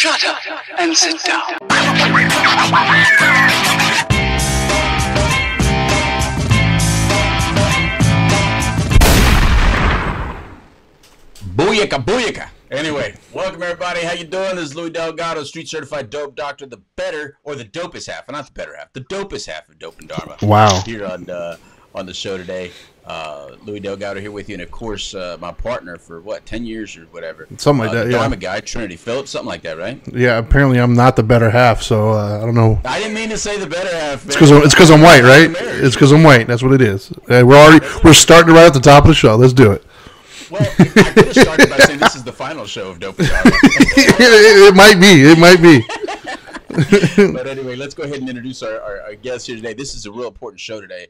Shut up and sit down. Booyaka, booyaka. Anyway, welcome everybody. How you doing? This is Louis Delgado, street certified dope doctor, the better, or the dopest half, not the better half, the dopest half of Dope N Dharma. Wow. Here on the show today. Louis Delgado here with you, and of course, my partner for what, 10 years or whatever. Something like that, yeah. Dharma Guy, Trinity Phillips, something like that, right? Yeah, apparently I'm not the better half, so I don't know. I didn't mean to say the better half. It's because I'm white, right? It's because I'm white. That's what it is. We're starting right at the top of the show. Let's do it. Well, I could have started by saying this is the final show of Dope N Dharma. It might be. It might be. But anyway, let's go ahead and introduce our guest here today. This is a real important show today.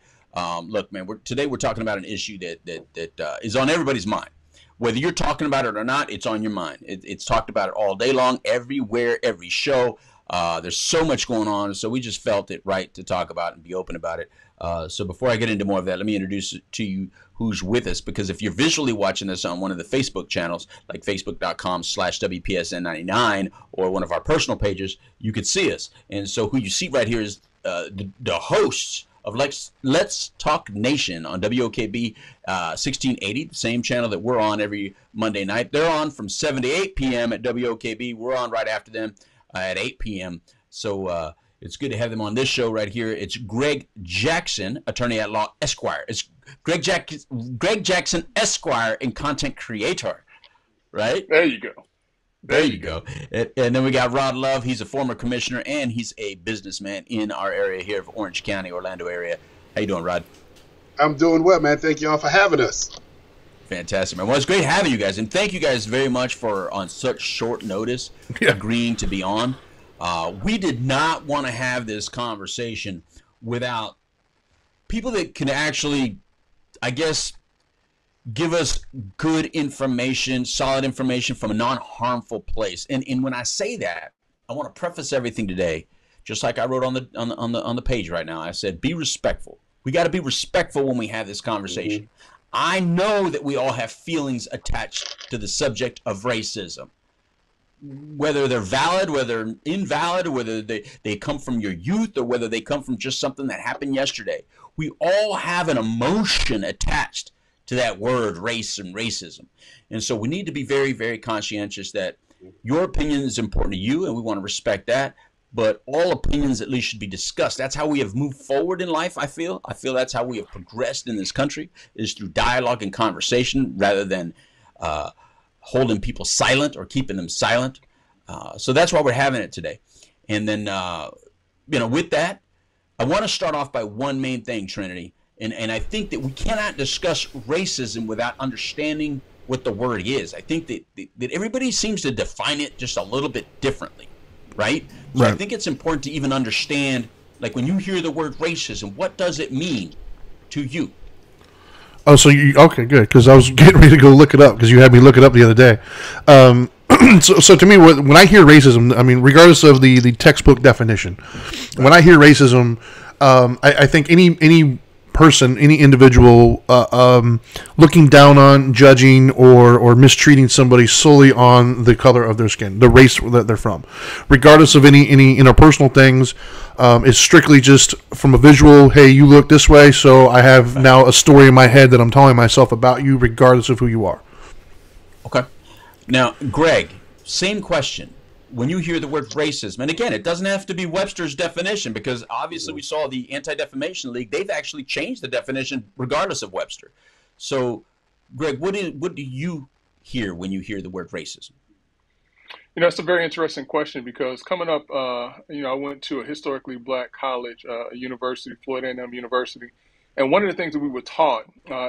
Look, man, today we're talking about an issue that is on everybody's mind. Whether you're talking about it or not, it's on your mind. It's talked about it all day long, everywhere, every show. There's so much going on, so we just felt it right to talk about it and be open about it. So before I get into more of that, let me introduce to you who's with us, because if you're visually watching this on one of the Facebook channels, like facebook.com/WPSN99 or one of our personal pages, you could see us. And so who you see right here is the hosts of Let's Talk Nation on WOKB 1680, the same channel that we're on every Monday night. They're on from 7 to 8 p.m. at WOKB. We're on right after them at 8 p.m. So it's good to have them on this show right here. It's Greg Jackson, attorney at law, Esquire. It's Greg Jackson, Esquire, and content creator, right? There you go. There you go. And then we got Rod Love. He's a former commissioner, and he's a businessman in our area here of Orange County, Orlando area. How you doing, Rod? I'm doing well, man. Thank you all for having us. Fantastic, man. Well, it's great having you guys, and thank you guys very much for, on such short notice, agreeing to be on. We did not want to have this conversation without people that can actually, I guess, give us good information, solid information from a non-harmful place. And when I say that, I want to preface everything today, just like I wrote on the page right now. I said, be respectful. We got to be respectful when we have this conversation. Mm-hmm. I know that we all have feelings attached to the subject of racism. Whether they're valid, whether invalid, or whether they come from your youth, or whether they come from just something that happened yesterday. We all have an emotion attached to that word race and racism. And so we need to be very, very conscientious that your opinion is important to you, and we want to respect that. But all opinions at least should be discussed. That's how we have moved forward in life, I feel. I feel that's how we have progressed in this country, is through dialogue and conversation rather than holding people silent or keeping them silent. So that's why we're having it today. And then, with that, I want to start off by one main thing, Trinity. And I think that we cannot discuss racism without understanding what the word is. I think that everybody seems to define it just a little bit differently, right? So Right. I think it's important to even understand, like when you hear the word racism, what does it mean to you? Oh, so okay, good, because I was getting ready to go look it up, because you had me look it up the other day. So to me, when I hear racism, I mean, regardless of the textbook definition, when I hear racism, I think any person, any individual looking down on, judging, or mistreating somebody solely on the color of their skin, the race that they're from, regardless of any interpersonal things. It's strictly just from a visual, hey, you look this way, so I have now a story in my head that I'm telling myself about you, regardless of who you are. Okay. Now, Greg, same question. When you hear the word racism, and again, it doesn't have to be Webster's definition, because obviously we saw the Anti-Defamation League, they've actually changed the definition regardless of Webster. So, Greg, what do you hear when you hear the word racism? It's a very interesting question, because coming up, I went to a historically black college, a university, Florida A&M University. And one of the things that we were taught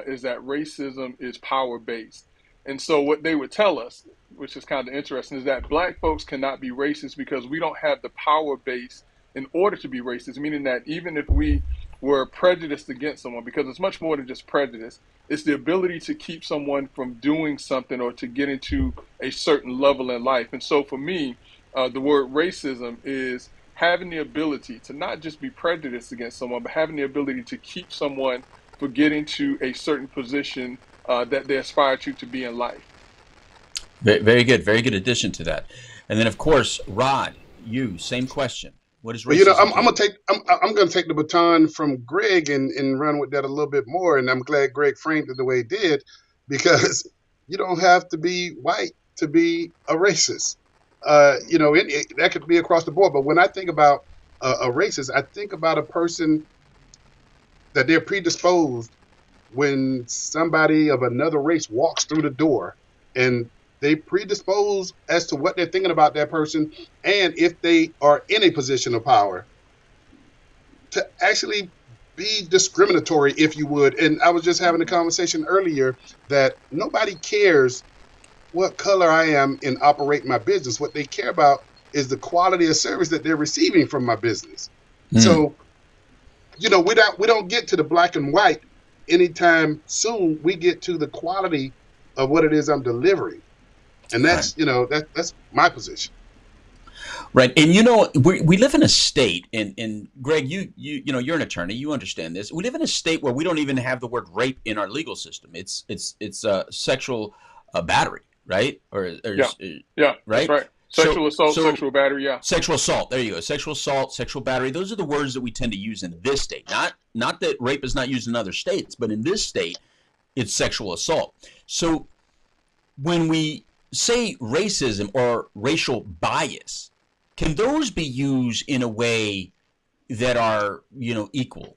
is that racism is power-based. And so what they would tell us, which is kind of interesting, is that black folks cannot be racist because we don't have the power base in order to be racist, meaning that even if we were prejudiced against someone, because it's much more than just prejudice, it's the ability to keep someone from doing something or to get into a certain level in life. And so for me, the word racism is having the ability to not just be prejudiced against someone, but having the ability to keep someone from getting to a certain position that they aspire to be in life. Very good. Very good addition to that. And then, of course, Rod, you, same question. What is racism? Well, I'm gonna take the baton from Greg and run with that a little bit more. And I'm glad Greg framed it the way he did, because you don't have to be white to be a racist. That could be across the board. But when I think about a racist, I think about a person that they're predisposed when somebody of another race walks through the door, and they predispose as to what they're thinking about that person, and if they are in a position of power, to actually be discriminatory, if you would. And I was just having a conversation earlier that nobody cares what color I am in operating my business. What they care about is the quality of service that they're receiving from my business. So, we don't get to the black and white anytime soon. We get to the quality of what it is I'm delivering. And that's, that's my position. Right. And, we live in a state, and Greg, you're an attorney, you understand this. We live in a state where we don't even have the word rape in our legal system. It's sexual battery, right? Yeah, right? That's right. Sexual assault, sexual battery, yeah. Sexual assault, there you go. Sexual assault, sexual battery. Those are the words that we tend to use in this state. Not that rape is not used in other states, but in this state, it's sexual assault. So when we say racism or racial bias, can those be used in a way that are, equal?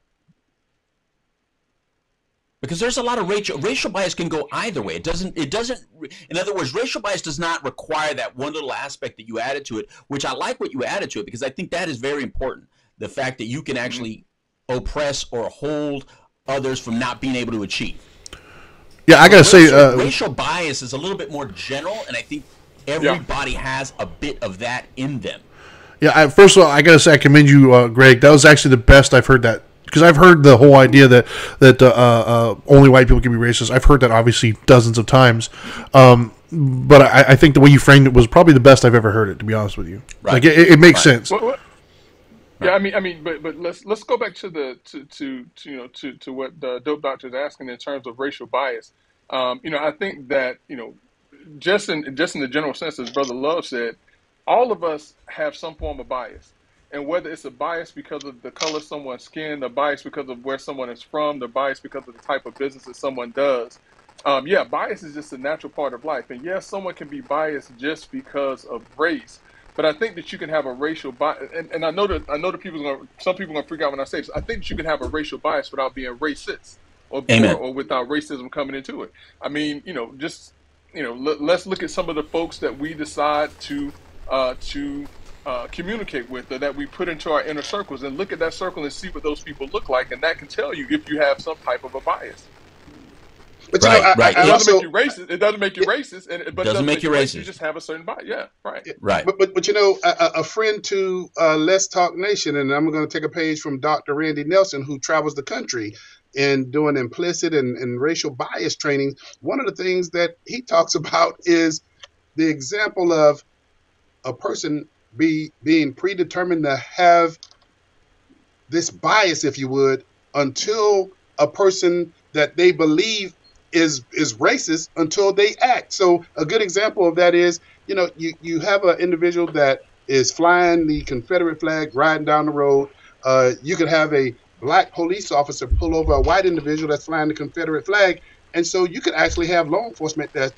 Because there's a lot of racial bias can go either way. It doesn't, in other words, racial bias does not require that one little aspect that you added to it, which I like what you added to it, because I think that is very important. The fact that you can actually oppress or hold others from not being able to achieve. Yeah, I gotta say, racial bias is a little bit more general, and I think everybody has a bit of that in them. Yeah, first of all, I gotta say I commend you, Greg. That was actually the best I've heard that, because I've heard the whole idea that only white people can be racist. I've heard that obviously dozens of times, but I think the way you framed it was probably the best I've ever heard it. To be honest with you, right. Like it makes sense. Yeah, but let's go back to what the Dope Doctor is asking in terms of racial bias. I think that just in the general sense, as Brother Love said, all of us have some form of bias, and whether it's a bias because of the color of someone's skin, the bias because of where someone is from, the bias because of the type of business that someone does. Bias is just a natural part of life, and yes, someone can be biased just because of race. But I think that you can have a racial bias, and I know that some people are gonna freak out when I say this. I think that you can have a racial bias without being racist, or without racism coming into it. Let's look at some of the folks that we decide to communicate with, or that we put into our inner circles, and look at that circle and see what those people look like, and that can tell you if you have some type of a bias. But right. It doesn't make you racist. It doesn't make you racist, but it doesn't make you racist. You just have a certain bias. Yeah, right. Right. But a friend to Let's Talk Nation, and I'm going to take a page from Dr. Randy Nelson, who travels the country in doing implicit and racial bias training. One of the things that he talks about is the example of a person being predetermined to have this bias, if you would, until a person that they believe is racist until they act. So a good example of that is, you have an individual that is flying the Confederate flag riding down the road. You could have a black police officer pull over a white individual that's flying the Confederate flag. And so you could actually have law enforcement that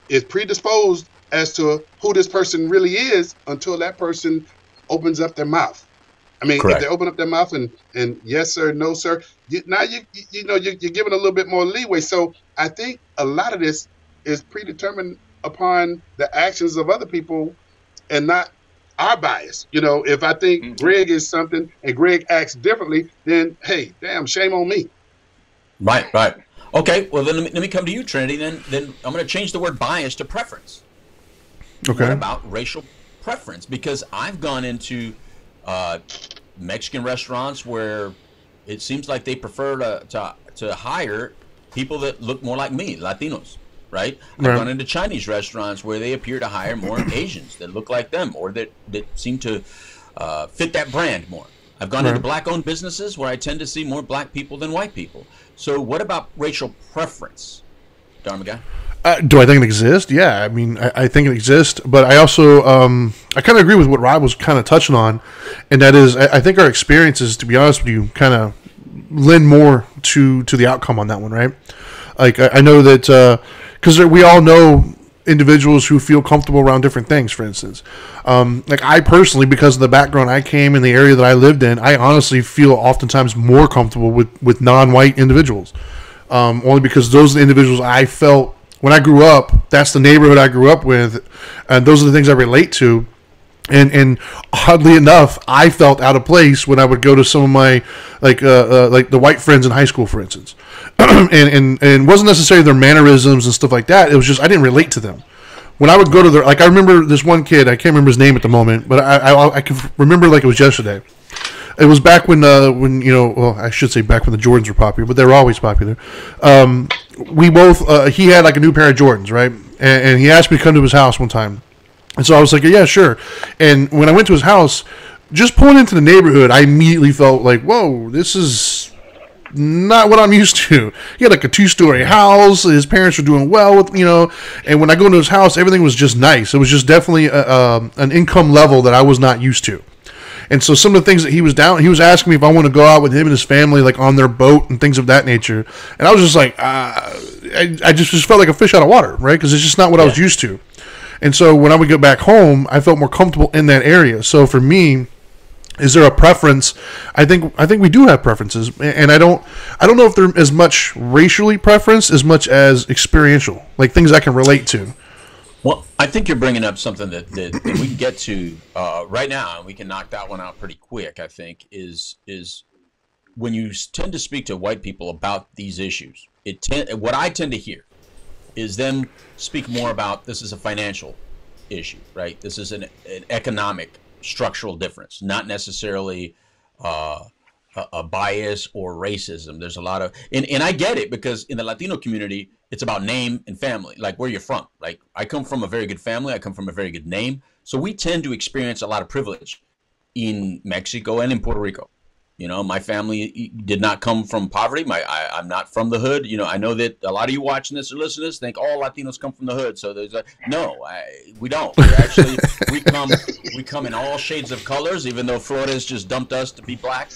is predisposed as to who this person really is until that person opens up their mouth. Correct. If they open up their mouth and yes sir, no sir, you're giving a little bit more leeway. So I think a lot of this is predetermined upon the actions of other people and not our bias. If I think Greg is something and Greg acts differently, then hey, damn, shame on me. Right. Okay, well then let me come to you, Trinity. Then I'm going to change the word bias to preference. Okay. What about racial preference? Because I've gone into Mexican restaurants where it seems like they prefer to hire people that look more like me, Latinos, right? I've gone into Chinese restaurants where they appear to hire more Asians that look like them, or that seem to fit that brand more. I've gone into black-owned businesses where I tend to see more black people than white people. So what about racial preference, Dharma Guy? Do I think it exists? Yeah, I mean, I think it exists, but I also I kind of agree with what Rob was kind of touching on, and that is I think our experiences, to be honest with you, kind of lend more to the outcome on that one, right? Like I know that because we all know individuals who feel comfortable around different things. For instance, like I personally, because of the background I came in, the area that I lived in, I honestly feel oftentimes more comfortable with non-white individuals, only because those are the individuals I felt. When I grew up, that's the neighborhood I grew up with, and those are the things I relate to. And oddly enough, I felt out of place when I would go to some of my like the white friends in high school, for instance, and it wasn't necessarily their mannerisms and stuff like that. It was just I didn't relate to them. When I would go to their, like I remember this one kid, I can't remember his name at the moment, but I can remember like it was yesterday. It was back when you know, well, I should say back when the Jordans were popular, but they were always popular. We both he had like a new pair of Jordans, right? And he asked me to come to his house one time, and so I was like, yeah, sure. And when I went to his house, just pulling into the neighborhood, I immediately felt like, whoa, this is not what I'm used to. He had like a 2-story house. His parents were doing well with, you know, and when I go into his house, everything was just nice. It was just definitely an income level that I was not used to. And so some of the things that he was asking me if I want to go out with him and his family, like on their boat and things of that nature. And I was just like, I just felt like a fish out of water, right? Because it's just not what I was used to. And so when I would get back home, I felt more comfortable in that area. So for me, is there a preference? I think we do have preferences, and I don't know if they're as much racially preferenced as much as experiential, like things I can relate to. Well, I think you're bringing up something that we can get to right now, and we can knock that one out pretty quick. I think is when you tend to speak to white people about these issues, what I tend to hear is them speak more about this is a financial issue, right? This is an economic structural difference, not necessarily a bias or racism. There's a lot of, and I get it, because in the Latino community, it's about name and family, like where you're from. Like I come from a very good family. I come from a very good name. So we tend to experience a lot of privilege in Mexico and in Puerto Rico. You know, my family did not come from poverty. I'm not from the hood. You know, I know that a lot of you watching this or listening to this think all Latinos come from the hood. So there's we don't. We come in all shades of colors, even though Florida's just dumped us to be black.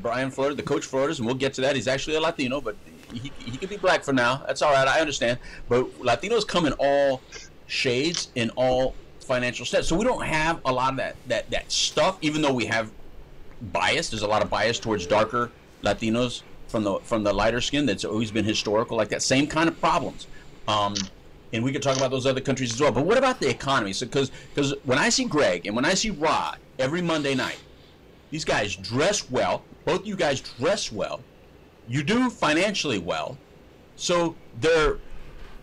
Brian Flores, the coach Flores, and we'll get to that. He's actually a Latino, but he could be black for now. That's all right. I understand. But Latinos come in all shades, in all financial steps. So we don't have a lot of that stuff, even though we have bias. There's a lot of bias towards darker Latinos from the lighter skin. That's always been historical, like that same kind of problems. And we could talk about those other countries as well. But what about the economy? So because when I see Greg and when I see Rod every Monday night, these guys dress well. Both you guys dress well. You do financially well. So there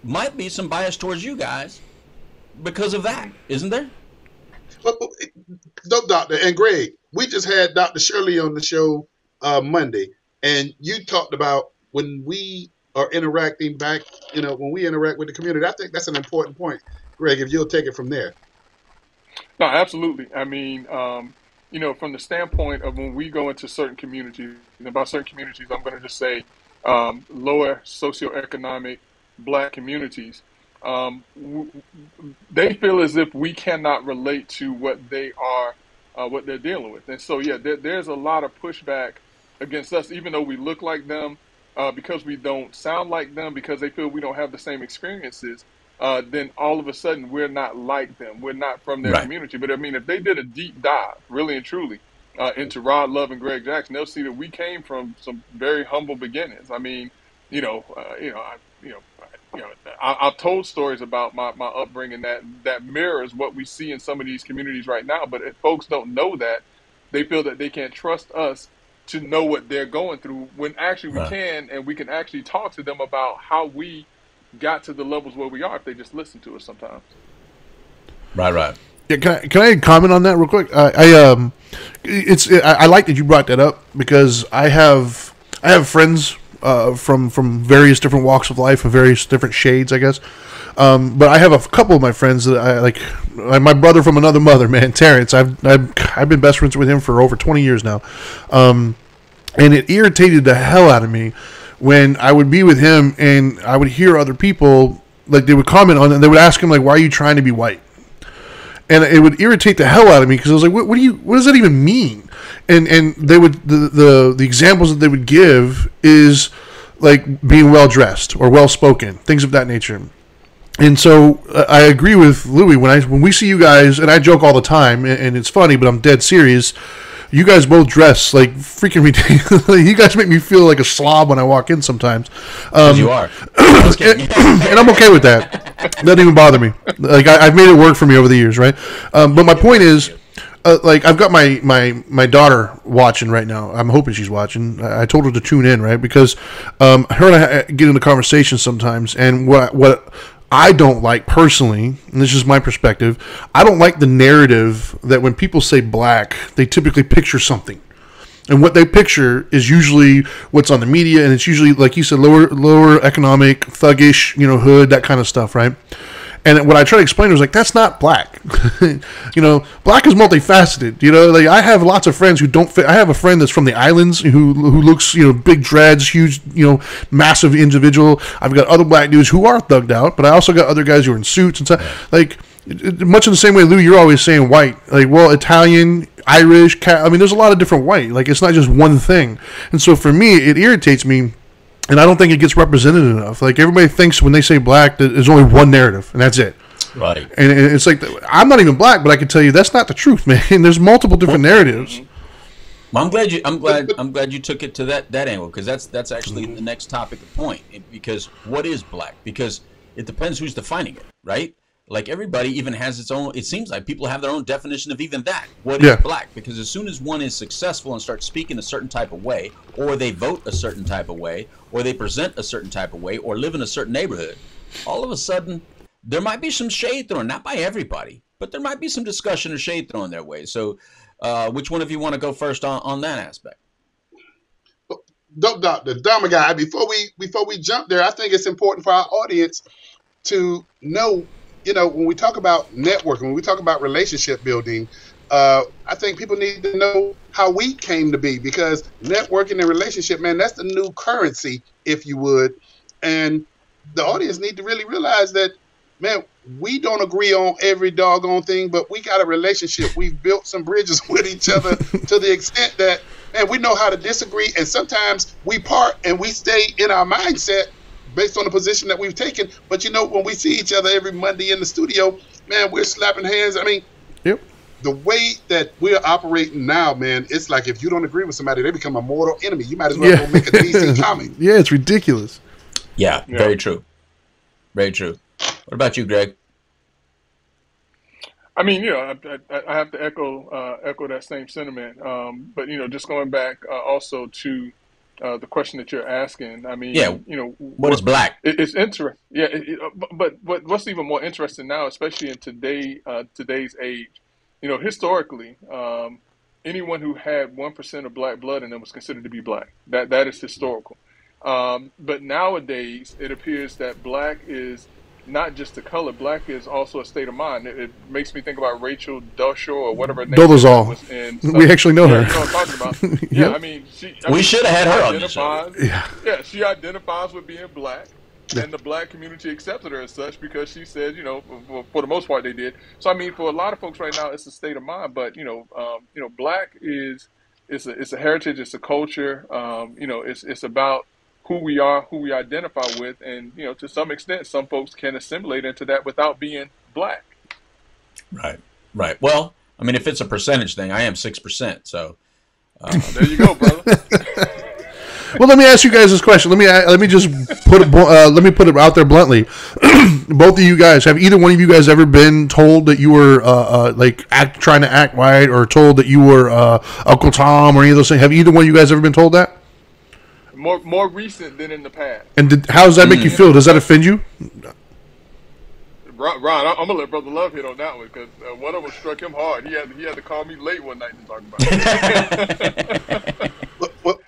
might be some bias towards you guys because of that, isn't there? Well, Dope Doctor and Greg, we just had Dr. Shirley on the show Monday, and you talked about when we are interacting back, you know, when we interact with the community. I think that's an important point, Greg, if you'll take it from there. No, absolutely. I mean, you know, from the standpoint of when we go into certain communities, and about certain communities, I'm going to just say lower socioeconomic Black communities, they feel as if we cannot relate to what they are, what they're dealing with. And so, yeah, there's a lot of pushback against us, even though we look like them, because we don't sound like them, because they feel we don't have the same experiences. Then all of a sudden we're not like them. We're not from their community. But I mean, if they did a deep dive, really and truly, into Rod Love and Greg Jackson, they'll see that we came from some very humble beginnings. I mean, I've told stories about my upbringing that mirrors what we see in some of these communities right now. But if folks don't know that, they feel that they can't trust us to know what they're going through, when actually we can, and we can actually talk to them about how we got to the levels where we are if they just listen to us sometimes. Right. Yeah, can I comment on that real quick? I like that you brought that up, because I have friends from various different walks of life and various different shades, I guess. But I have a couple of my friends that I like my brother from another mother, man, Terrence. I've been best friends with him for over 20 years now. And it irritated the hell out of me when I would be with him and I would hear other people like they would comment on it, and they would ask him like, "Why are you trying to be white?" And it would irritate the hell out of me because I was like, "What does that even mean?" And they would the examples that they would give is like being well dressed or well spoken, things of that nature. And so I agree with Louis when we see you guys, and I joke all the time, and it's funny, but I'm dead serious. You guys both dress like freaking ridiculous. You guys make me feel like a slob when I walk in sometimes. You are. And I'm okay with that. Doesn't even bother me. Like I've made it work for me over the years, right? But my point is, like I've got my daughter watching right now. I'm hoping she's watching. I told her to tune in, right? Because her and I get into conversations sometimes, and what I don't like personally, and this is my perspective, I don't like the narrative that when people say black, they typically picture something. And what they picture is usually what's on the media, and it's usually, like you said, lower economic, thuggish, hood, that kind of stuff, right? And what I try to explain was like, that's not black. Black is multifaceted. Like I have lots of friends who don't fit. I have a friend that's from the islands who looks, big dreads, huge, massive individual. I've got other black dudes who are thugged out, but I also got other guys who are in suits and stuff. Like, much in the same way, Lou, you're always saying white. Like, well, Italian, Irish, there's a lot of different white. Like, it's not just one thing. And so for me, it irritates me. And I don't think it gets represented enough. Like, everybody thinks when they say black that there's only one narrative, and that's it. Right. And it's like, I'm not even black, but I can tell you that's not the truth, man. There's multiple different narratives. Well, I'm glad you took it to that angle, because that's actually the next topic of point. Because what is black? Because it depends who's defining it, right? Like everybody even has its own. It seems like people have their own definition of even that. What is black? Because as soon as one is successful and starts speaking a certain type of way, or they vote a certain type of way, or they present a certain type of way, or live in a certain neighborhood, all of a sudden there might be some shade thrown, not by everybody, but there might be some discussion or shade thrown their way. So, which one of you want to go first on that aspect? The Dharma Guy. Before we jump there, I think it's important for our audience to know. When we talk about networking, when we talk about relationship building, I think people need to know how we came to be, because networking and relationship, man, that's the new currency, if you would. And the audience need to really realize that, man, we don't agree on every doggone thing, but we got a relationship. We've built some bridges with each other to the extent that, man, we know how to disagree. And sometimes we part and we stay in our mindset based on the position that we've taken. But when we see each other every Monday in the studio, man, we're slapping hands. Yep. The way that we're operating now, man, it's like if you don't agree with somebody, they become a mortal enemy. You might as well go make a DC comic. Yeah, it's ridiculous. Yeah, very true. Very true. What about you, Greg? I have to echo that same sentiment. But just going back also to the question that you're asking. What is black? It's interesting. Yeah, but what's even more interesting now, especially in today's age, historically, anyone who had 1% of black blood in them was considered to be black. That is historical. But nowadays, it appears that black is not just a color. Black is also a state of mind. It makes me think about Rachel Dolezal or whatever her name was. We actually know her. You know what I'm talking about? We should have had her on the show. Yeah, she identifies with being black. And the black community accepted her as such because she said, for the most part they did. So for a lot of folks right now, it's a state of mind. But black is it's a heritage, it's a culture. It's about who we are, who we identify with, and to some extent, some folks can assimilate into that without being black. Right. Well, if it's a percentage thing, I am 6%. So there you go, brother. Well, let me ask you guys this question. Let me just put it out there bluntly. Both of you guys, have either one of you guys ever been told that you were trying to act white, or told that you were Uncle Tom, or any of those things? Have either one of you guys ever been told that? More recent than in the past. And how does that make you feel? Does that offend you? Ron, I'm gonna let Brother Love hit on that one, because one of them struck him hard. He had to call me late one night to talk about it. Well,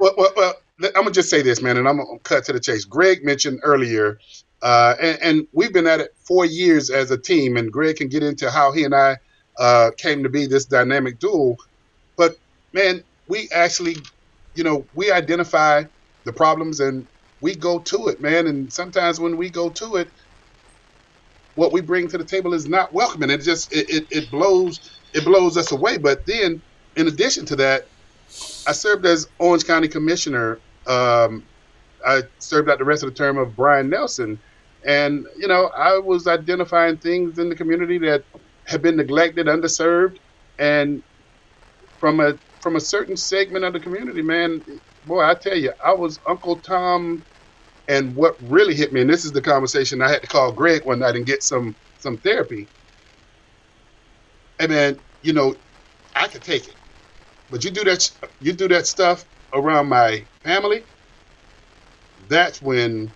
I'm gonna just say this, man, and I'm gonna cut to the chase. Greg mentioned earlier, and we've been at it 4 years as a team, and Greg can get into how he and I came to be this dynamic duo. But man, we actually, we identify the problems and we go to it, man. And sometimes when we go to it, what we bring to the table is not welcome, and it blows us away. But then, in addition to that, I served as Orange County Commissioner. I served out the rest of the term of Brian Nelson, and I was identifying things in the community that have been neglected, underserved, and from a certain segment of the community, man, boy, I tell you, I was Uncle Tom. And what really hit me, and this is the conversation I had to call Greg one night and get some therapy. Hey man, I could take it, but you do that stuff around my family. That's when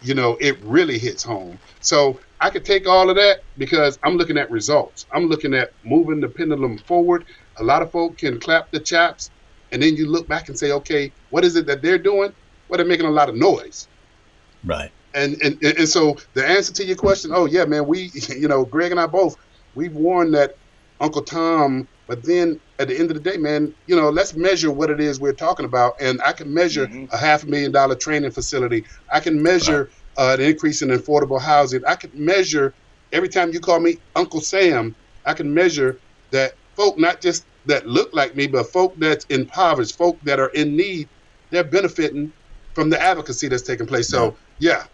it really hits home. So I could take all of that because I'm looking at results. I'm looking at moving the pendulum forward. A lot of folk can clap the chops, and then you look back and say, okay, what is it that they're doing? Well, they're making a lot of noise. Right. And so the answer to your question, oh yeah, man, we, Greg and I both, we've worn that Uncle Tom, but then at the end of the day, man, let's measure what it is we're talking about. And I can measure a $500,000 training facility. I can measure an increase in affordable housing. I can measure every time you call me Uncle Sam, I can measure that folk, not just that look like me, but folk that's impoverished, folk that are in need, they're benefiting from the advocacy that's taking place. So, yeah.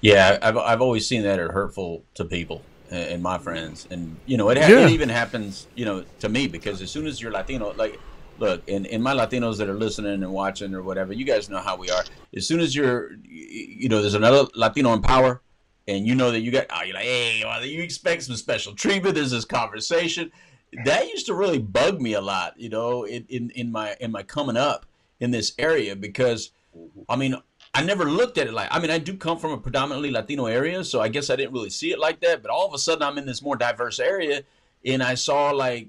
Yeah, I've always seen that are hurtful to people and my friends. And, it even happens, to me, because as soon as you're Latino, like, look, in my Latinos that are listening and watching or whatever, you guys know how we are. As soon as you're, there's another Latino in power and you know that you're like, hey, well, you expect some special treatment. There's this conversation. That used to really bug me a lot, in my coming up in this area, because I never looked at it I do come from a predominantly Latino area, so I guess I didn't really see it like that. But all of a sudden I'm in this more diverse area and I saw like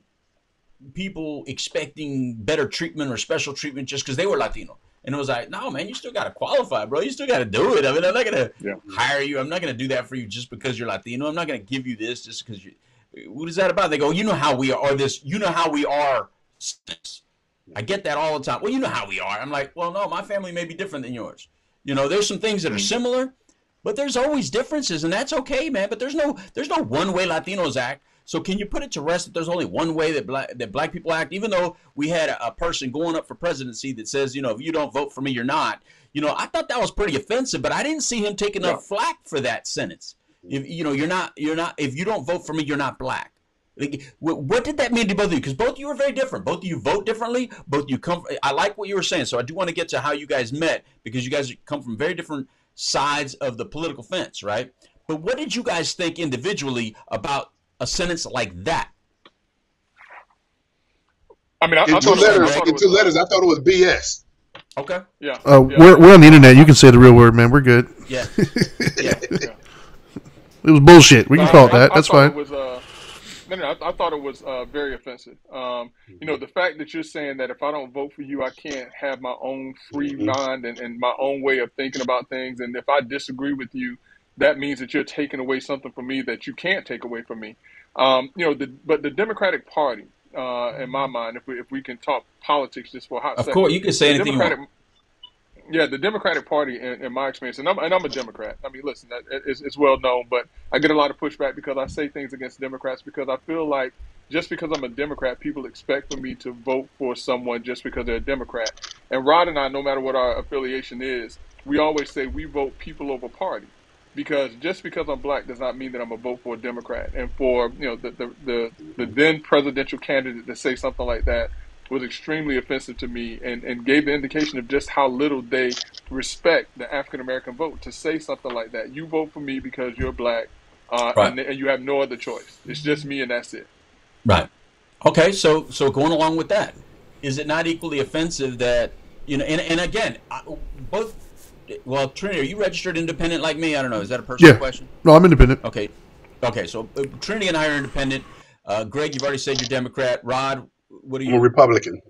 people expecting better treatment or special treatment just because they were Latino. And it was like, no, man, you still got to qualify, bro. You still got to do it. I'm not going to hire you. I'm not going to do that for you just because you're Latino. I'm not going to give you this just because you. What is that about? They go, you know how we are, you know how we are. I get that all the time. Well, you know how we are. I'm like, well, no, my family may be different than yours. There's some things that are similar, but there's always differences, and that's okay, man. But there's no one way Latinos act. So can you put it to rest that there's only one way that black people act? Even though we had a person going up for presidency that says, if you don't vote for me, you're not. I thought that was pretty offensive, but I didn't see him take enough flack for that sentence. If you're not. If you don't vote for me, you're not black. Like, what did that mean to both of you? Because both of you are very different. Both of you vote differently. Both of you come. I like what you were saying, so I do want to get to how you guys met, because you guys come from very different sides of the political fence, right? But what did you guys think individually about a sentence like that? In two letters, I thought it was BS. Okay. Yeah. We're on the internet. You can say the real word, man. We're good. Yeah. It was bullshit. We can call it that. That's fine. I thought it was very offensive. The fact that you're saying that if I don't vote for you, I can't have my own free mind and my own way of thinking about things. And if I disagree with you, that means that you're taking away something from me that you can't take away from me. But the Democratic Party, in my mind, if we can talk politics just for a hot second. Of course, you can say anything you want. Yeah, the Democratic Party, in my experience, and I'm a Democrat. I mean, listen, it's well known, but I get a lot of pushback because I say things against Democrats because I feel like just because I'm a Democrat, people expect for me to vote for someone just because they're a Democrat. And Rod and I, no matter what our affiliation is, we always say we vote people over party, because just because I'm black does not mean that I'm gonna vote for a Democrat. And for the then presidential candidate to say something like that was extremely offensive to me, and gave the indication of just how little they respect the African American vote to say something like that. You vote for me because you're black, right. and you have no other choice. It's just me, and that's it. Right. Okay. So going along with that, is it not equally offensive that and again, both? Well, Trinity, are you registered independent like me? I don't know. Is that a personal question? No, I'm independent. Okay. So Trinity and I are independent. Greg, you've already said you're Democrat. Rod, what are you? I'm a Republican.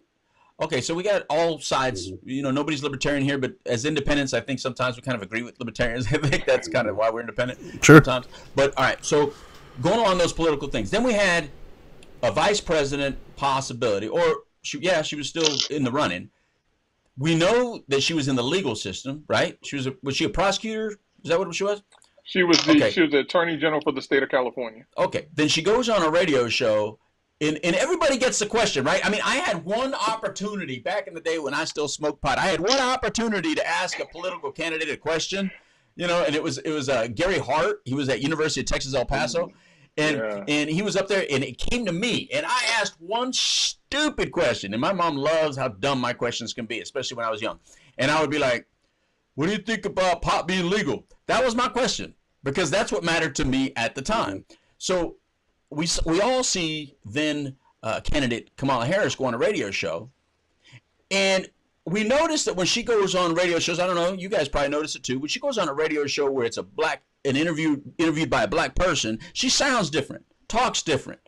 Okay, so we got all sides. Nobody's libertarian here, but as independents, I think sometimes we kind of agree with libertarians. I think that's kind of why we're independent sometimes. But all right, so going along those political things, then we had a vice president possibility, or she was still in the running. We know that she was in the legal system, right? Was she a prosecutor? Is that what she was? She was Okay. the Attorney General for the state of California. Okay. Then she goes on a radio show, and everybody gets the question, right? I mean, I had one opportunity back in the day when I still smoked pot. I had one opportunity to ask a political candidate a question, and it was Gary Hart. He was at University of Texas El Paso, and he was up there, and it came to me, and I asked one stupid question, and my mom loves how dumb my questions can be, especially when I was young, and I would be like, "What do you think about pot being legal?" That was my question, because that's what mattered to me at the time. So we all see then candidate Kamala Harris go on a radio show, and we notice that when she goes on radio shows, I don't know, you guys probably notice it too, when she goes on a radio show where it's an interviewed by a black person, she sounds different, talks different,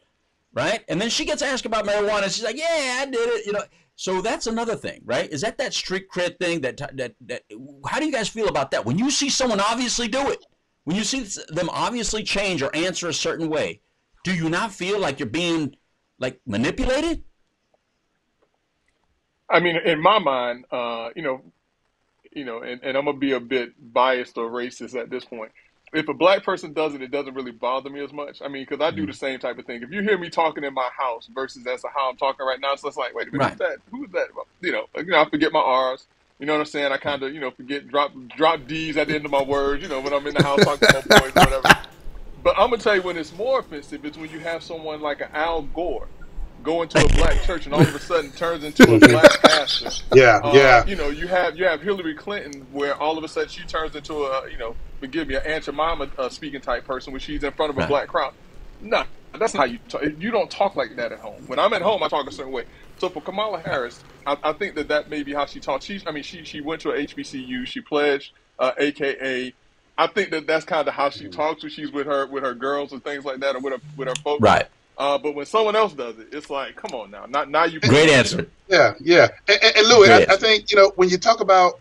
right? And then she gets asked about marijuana, and she's like, "Yeah, I did it," So that's another thing, right? Is that street cred thing? That how do you guys feel about that? When you see someone obviously do it, when you see them obviously change or answer a certain way, do you not feel like you're being manipulated? I mean, in my mind, and I'm gonna be a bit biased or racist at this point. If a black person does it, it doesn't really bother me as much. I mean, because I do the same type of thing. If you hear me talking in my house versus as to how I'm talking right now, so it's like, wait a minute, Right. who's that? I forget my R's. You know what I'm saying? I kind of, forget drop D's at the end of my words. When I'm in the house talking to my boys or whatever. But I'm gonna tell you when it's more offensive is when you have someone like an Al Gore go into a black church and all of a sudden turns into a black pastor. Yeah. You have Hillary Clinton where all of a sudden she turns into an Aunt Jemima speaking type person when she's in front of a black crowd. No, that's not how you talk. You don't talk like that at home. When I'm at home, I talk a certain way. So for Kamala Harris, I think that may be how she talks. She went to a HBCU. She pledged, AKA. I think that's kind of how she talks when she's with her girls and things like that, or with her folks. Right. But when someone else does it, it's like, come on now, now you. Great answer. Yeah. And Louis, I think when you talk about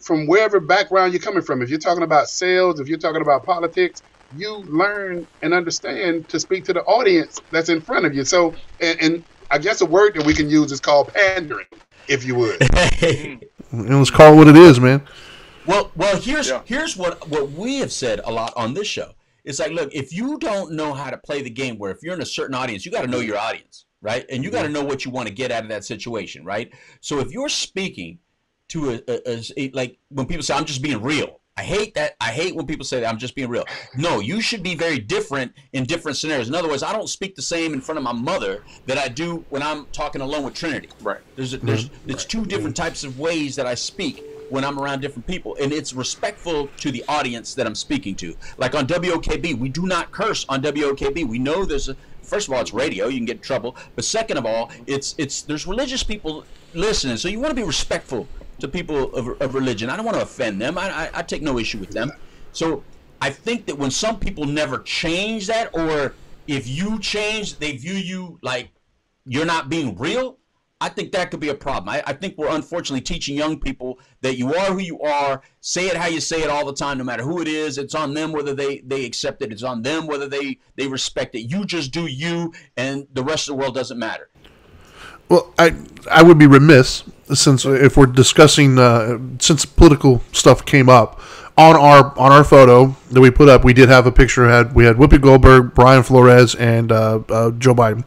from wherever background you're coming from, if you're talking about sales, if you're talking about politics, you learn and understand to speak to the audience that's in front of you. So, and I guess a word that we can use is called pandering, if you would. And let's call it what it is, man. Well, here's what we have said a lot on this show. It's like, look, if you don't know how to play the game, where if you're in a certain audience, you got to know your audience, right? And you got to know what you want to get out of that situation, right? So if you're speaking to like when people say, "I'm just being real," I hate that. I hate when people say that, "I'm just being real." No, you should be very different in different scenarios. In other words, I don't speak the same in front of my mother that I do when I'm talking alone with Trinity. Right. There's two different types of ways that I speak when I'm around different people, and it's respectful to the audience that I'm speaking to. Like on WOKB, we do not curse on WOKB. We know first of all, it's radio, you can get in trouble, but second of all, there's religious people listening, so you want to be respectful to people of religion. I don't want to offend them. I take no issue with them. So I think that when some people never change that, or if you change, they view you like you're not being real, I think that could be a problem. I think we're unfortunately teaching young people that you are who you are, say it how you say it all the time, no matter who it is. It's on them whether they accept it. It's on them whether they respect it. You just do you, and the rest of the world doesn't matter. Well, I would be remiss, since if we're discussing, since political stuff came up, on our photo that we put up, we did have a picture. We had Whoopi Goldberg, Brian Flores, and Joe Biden.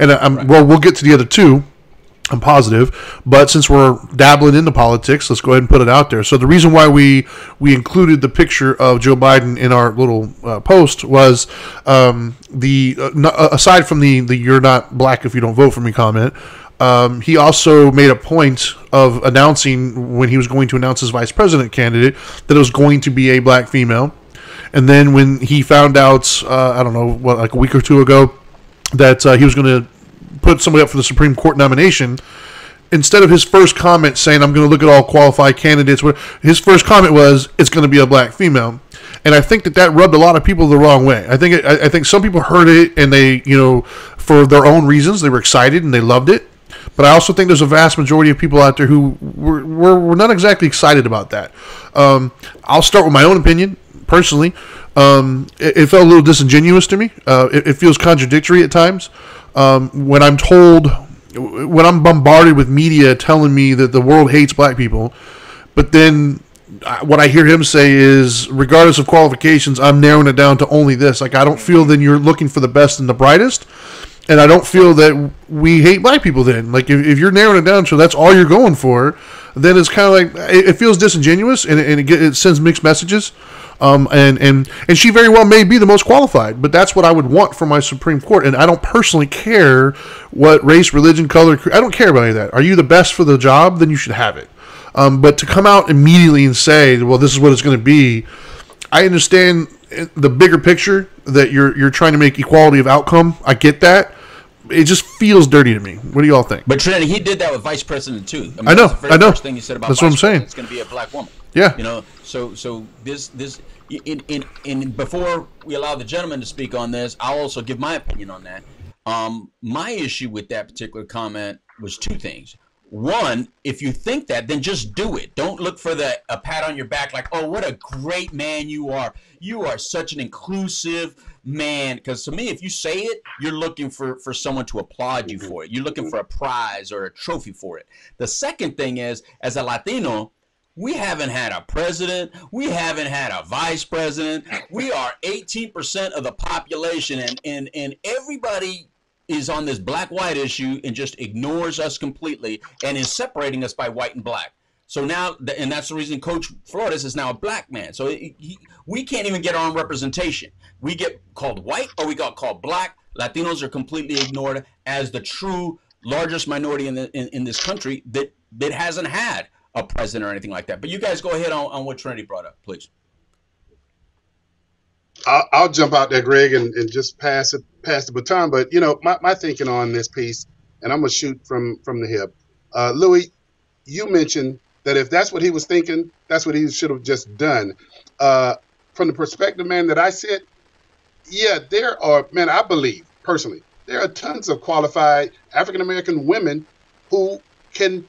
And we'll get to the other two. I'm positive, but since we're dabbling into politics, let's go ahead and put it out there. So the reason why we included the picture of Joe Biden in our little post was aside from the "you're not black if you don't vote for me" comment, he also made a point of announcing when he was going to announce his vice president candidate that it was going to be a black female. And then when he found out, I don't know, like a week or two ago, that he was going to put somebody up for the Supreme Court nomination, instead of his first comment saying, "I'm going to look at all qualified candidates," his first comment was, "It's going to be a black female." And I think that rubbed a lot of people the wrong way. I think some people heard it and they, for their own reasons, they were excited and they loved it. But I also think there's a vast majority of people out there who were not exactly excited about that. I'll start with my own opinion. Personally, it felt a little disingenuous to me. It feels contradictory at times. When I'm bombarded with media telling me that the world hates black people, but then what I hear him say is, regardless of qualifications, I'm narrowing it down to only this. Like, I don't feel that you're looking for the best and the brightest, and I don't feel that we hate black people then. Like, if you're narrowing it down so that's all you're going for, then it's kind of like, it feels disingenuous, and it sends mixed messages. And she very well may be the most qualified, but that's what I would want from my Supreme Court. And I don't personally care what race, religion, color, I don't care about any of that. Are you the best for the job? Then you should have it. But to come out immediately and say, well, this is what it's going to be, I understand the bigger picture that you're trying to make equality of outcome. I get that. It just feels dirty to me. What do you all think? But Trinity, he did that with Vice President too. I know. That's the very first thing he said about that's what I'm saying. It's going to be a black woman. Yeah. You know. So this in before we allow the gentleman to speak on this, I'll also give my opinion on that. My issue with that particular comment was two things. One, if you think that, then just do it. Don't look for a pat on your back like, oh, what a great man you are. You are such an inclusive man. Because to me, if you say it, you're looking for someone to applaud you for it. You're looking for a prize or a trophy for it. The second thing is, as a Latino, we haven't had a president. We haven't had a vice president. We are 18% of the population, and everybody is on this black-white issue and just ignores us completely and is separating us by white and black. So now, and that's the reason Coach Flores is now a black man. So we can't even get our own representation. We get called white or we got called black. Latinos are completely ignored as the true largest minority in this country that hasn't had a president or anything like that. But you guys go ahead on what Trinity brought up, please. I'll jump out there, Greg, and just pass the baton. But, you know, my thinking on this piece, and I'm going to shoot from the hip. Louis, you mentioned that if that's what he was thinking, that's what he should have just done. From the perspective, man, that I sit, yeah, there are, man, I believe, personally, there are tons of qualified African-American women who can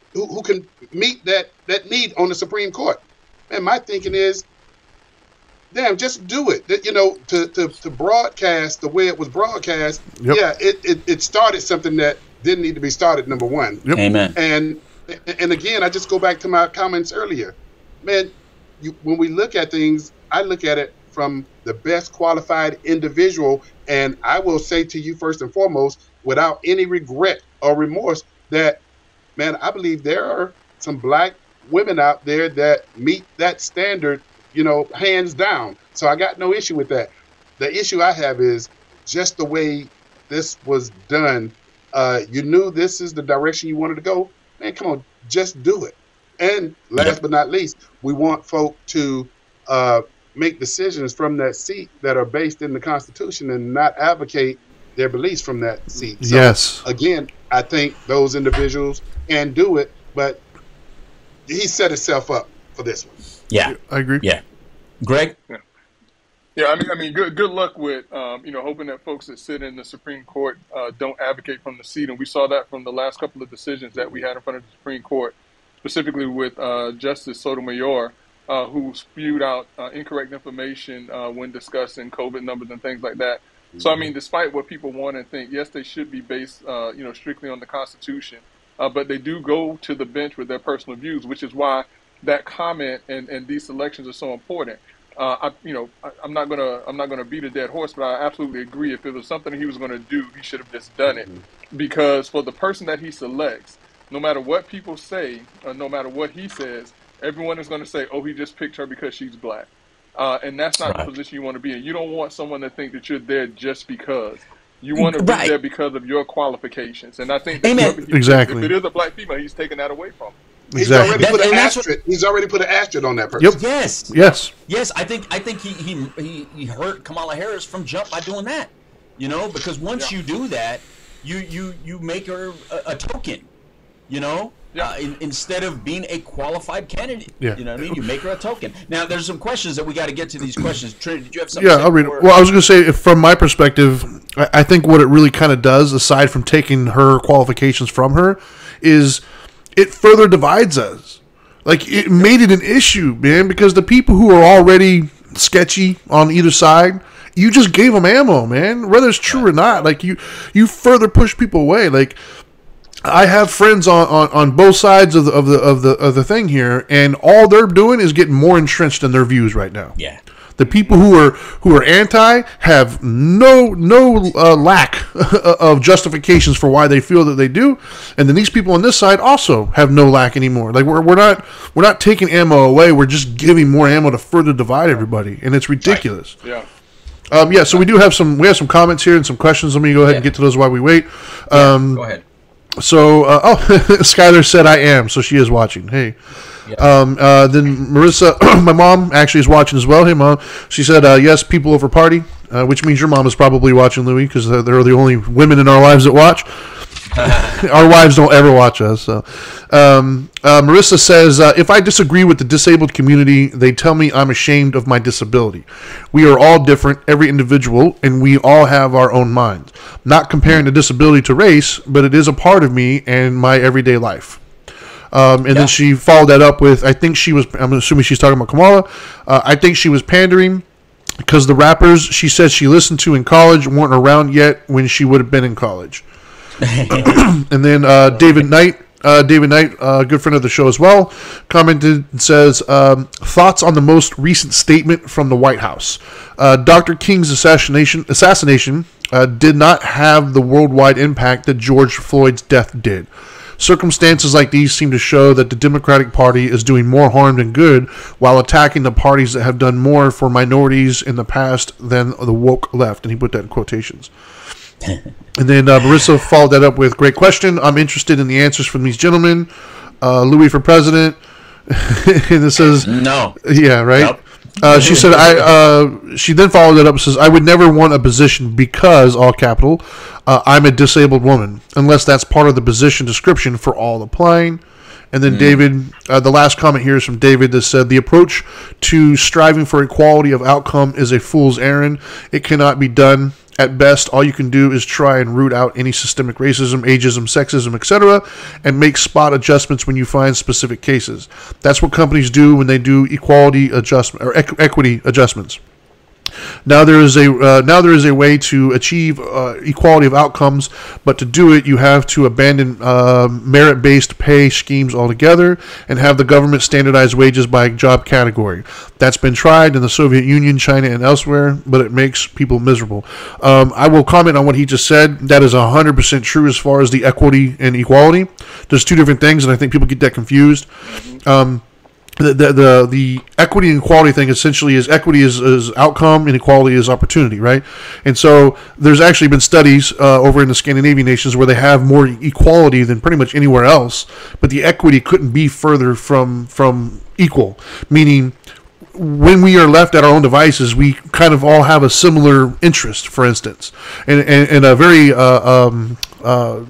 meet that need on the Supreme Court. And my thinking is, damn, just do it. You know, to broadcast the way it was broadcast, yep. Yeah, it started something that didn't need to be started, number one. Yep. Amen. And again, I just go back to my comments earlier. Man, when we look at things, I look at it from the best qualified individual, and I will say to you first and foremost, without any regret or remorse, that, man, I believe there are some black women out there that meet that standard, you know, hands down. So I got no issue with that. The issue I have is just the way this was done. You knew this is the direction you wanted to go. Man, come on, just do it. And last but not least, we want folk to make decisions from that seat that are based in the Constitution and not advocate their beliefs from that seat. So, yes. Again, I think those individuals can do it, but he set himself up for this one. Yeah, I agree. Yeah, Greg. Yeah. I mean, good luck with hoping that folks that sit in the Supreme Court don't advocate from the seat, and we saw that from the last couple of decisions that we had in front of the Supreme Court, specifically with Justice Sotomayor, who spewed out incorrect information when discussing COVID numbers and things like that. So, I mean, despite what people want and think, yes, they should be based, strictly on the Constitution, but they do go to the bench with their personal views, which is why that comment and these selections are so important. I'm not gonna beat a dead horse, but I absolutely agree. If it was something he was going to do, he should have just done it, because for the person that he selects, no matter what people say, or no matter what he says, everyone is going to say, "Oh, he just picked her because she's black." And that's not the position you want to be in. You don't want someone to think that you're there just because. You want to be there because of your qualifications. And I think that's exactly. If it is a black female, he's taking that away from him. Exactly. He's already put an asterisk on that person. Yep. Yes. I think he hurt Kamala Harris from jump by doing that. You know, because once you do that, you make her a token. You know. Instead of being a qualified candidate, you know what I mean? You make her a token. Now, there's some questions that we got to get to these questions. Trinity, did you have something? Yeah, I'll read it. Well, I was going to say, from my perspective, I think what it really kind of does, aside from taking her qualifications from her, is it further divides us. Like, it made it an issue, man, because the people who are already sketchy on either side, you just gave them ammo, man, whether it's true or not. Like, you further push people away. Like, I have friends on both sides of the thing here, and all they're doing is getting more entrenched in their views right now. Yeah. The people who are anti have no lack of justifications for why they feel that they do, and then these people on this side also have no lack anymore. Like we're not taking ammo away; we're just giving more ammo to further divide everybody, and it's ridiculous. Yeah. Yeah. So we have some comments here and some questions. Let me go ahead and get to those while we wait. Go ahead. So, Skylar said I am, so she is watching. Hey. Yeah. Then Marissa, my mom, actually is watching as well. Hey, Mom. She said, yes, people over party, which means your mom is probably watching, Louis, because they're the only women in our lives that watch. Our wives don't ever watch us. So. Marissa says, if I disagree with the disabled community, they tell me I'm ashamed of my disability. We are all different, every individual, and we all have our own minds. Not comparing the disability to race, but it is a part of me and my everyday life. Then she followed that up with, I'm assuming she's talking about Kamala. I think she was pandering because the rappers she said she listened to in college weren't around yet when she would have been in college. And then David Knight, a good friend of the show as well, commented and says, thoughts on the most recent statement from the White House. Dr. King's assassination did not have the worldwide impact that George Floyd's death did. Circumstances like these seem to show that the Democratic Party is doing more harm than good while attacking the parties that have done more for minorities in the past than the woke left. And he put that in quotations. And then Marissa followed that up with, great question. I'm interested in the answers from these gentlemen. Louis for president. And it says... No. Yeah, right? Nope. She said, she then followed that up and says, I would never want a position because, all capital, I'm a disabled woman, unless that's part of the position description for all applying. And then David, the last comment here is from David that said, the approach to striving for equality of outcome is a fool's errand. It cannot be done. At best, all you can do is try and root out any systemic racism, ageism, sexism, etc., and make spot adjustments when you find specific cases. That's what companies do when they do equality adjustment or equity adjustments. Now there is a way to achieve equality of outcomes, but to do it, you have to abandon merit-based pay schemes altogether and have the government standardize wages by job category. That's been tried in the Soviet Union, China, and elsewhere, but it makes people miserable. I will comment on what he just said. That is 100% true as far as the equity and equality. There's two different things, and I think people get that confused. The equity and equality thing essentially is equity is outcome and equality is opportunity, right? And so there's actually been studies over in the Scandinavian nations where they have more equality than pretty much anywhere else, but the equity couldn't be further from equal, meaning when we are left at our own devices, we kind of all have a similar interest, for instance. And a very,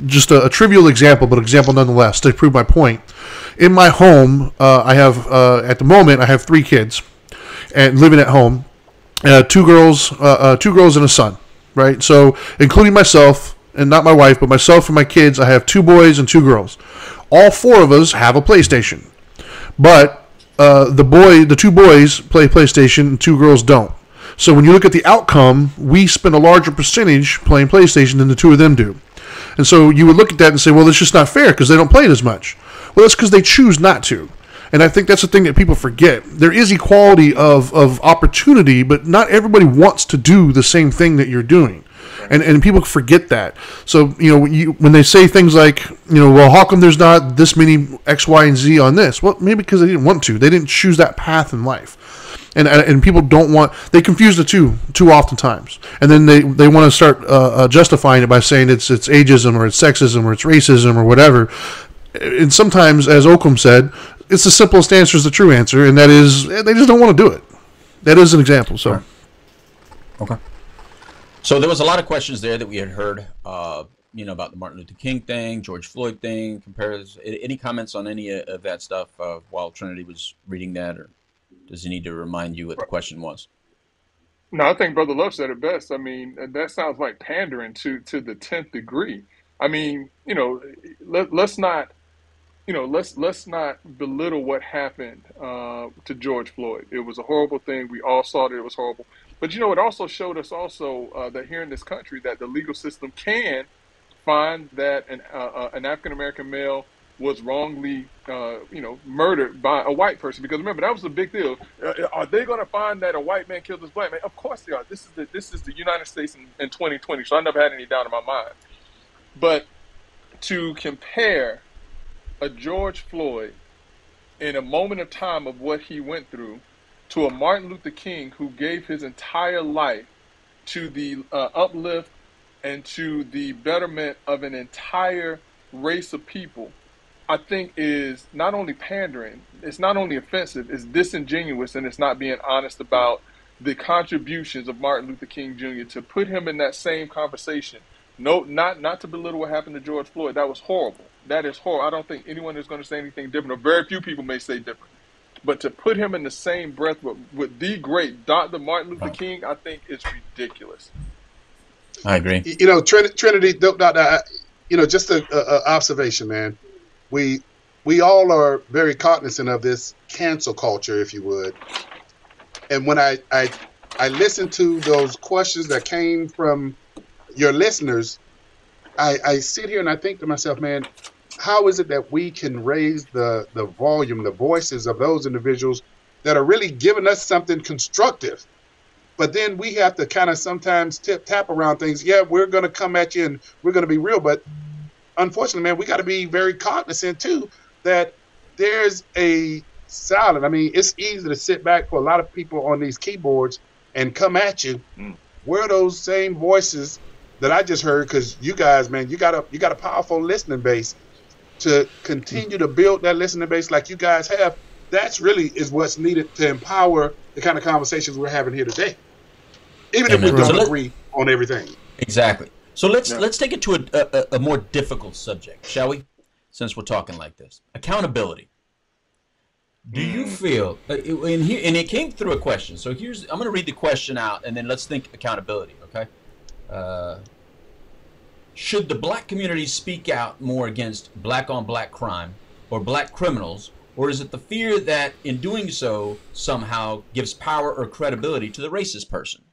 just a trivial example, but example nonetheless, to prove my point. In my home, I have, at the moment, I have 3 kids and living at home, 2 girls and a son, right? So including myself, and not my wife, but myself and my kids, I have 2 boys and 2 girls. All 4 of us have a PlayStation, but the 2 boys play PlayStation and 2 girls don't. So when you look at the outcome, we spend a larger percentage playing PlayStation than the 2 of them do. And so you would look at that and say, well, that's just not fair because they don't play it as much. Well, that's because they choose not to. And I think that's the thing that people forget. There is equality of opportunity, but not everybody wants to do the same thing that you're doing. And people forget that. So, when they say things like, well, how come there's not this many X, Y, and Z on this? Well, maybe because they didn't want to. They didn't choose that path in life. And people they confuse the two too oftentimes. And then they want to start justifying it by saying it's ageism or it's sexism or it's racism or whatever. And sometimes, as Occam said, it's the simplest answer is the true answer, and that is they just don't want to do it. That is an example. So, okay. So there was a lot of questions there that we had heard, about the Martin Luther King thing, George Floyd thing. Any comments on any of that stuff while Trinity was reading that, or does he need to remind you what the question was? No, I think Brother Love said it best. I mean, that sounds like pandering to the 10th degree. I mean, let's not belittle what happened to George Floyd. It was a horrible thing. We all saw that it was horrible. But it also showed us that here in this country that the legal system can find that an African American male was wrongly, murdered by a white person. Because remember, that was a big deal. Are they going to find that a white man killed this black man? Of course they are. This is the United States in 2020. So I never had any doubt in my mind. But to compare a George Floyd in a moment of time of what he went through to a Martin Luther King who gave his entire life to the uplift and to the betterment of an entire race of people, I think is not only pandering, it's not only offensive, it's disingenuous, and it's not being honest about the contributions of Martin Luther King Jr. To put him in that same conversation. No, not to belittle what happened to George Floyd. That was horrible. That is horrible. I don't think anyone is going to say anything different, or very few people may say different. But to put him in the same breath with the great Dr. Martin Luther King, I think is ridiculous. I agree. Trinity, just an observation, man. We all are very cognizant of this cancel culture, if you would. And when I listen to those questions that came from your listeners, I sit here and I think to myself, man, how is it that we can raise the volume, the voices of those individuals that are really giving us something constructive? But then we have to kind of sometimes tap around things. Yeah, we're going to come at you and we're going to be real. But unfortunately, man, we got to be very cognizant, too, that there's a silent. I mean, it's easy to sit back for a lot of people on these keyboards and come at you. Where are those same voices that I just heard? Because you guys, man, you got a powerful listening base. To continue to build that listening base like you guys have, that's really is what's needed to empower the kind of conversations we're having here today. Even if we don't agree on everything. Exactly. So let's take it to a more difficult subject, shall we? Since we're talking like this. Accountability. Do you feel, and it came through a question, so I'm going to read the question out, and then let's think accountability, okay? Should the black community speak out more against black-on-black crime or black criminals, or is it the fear that in doing so somehow gives power or credibility to the racist person?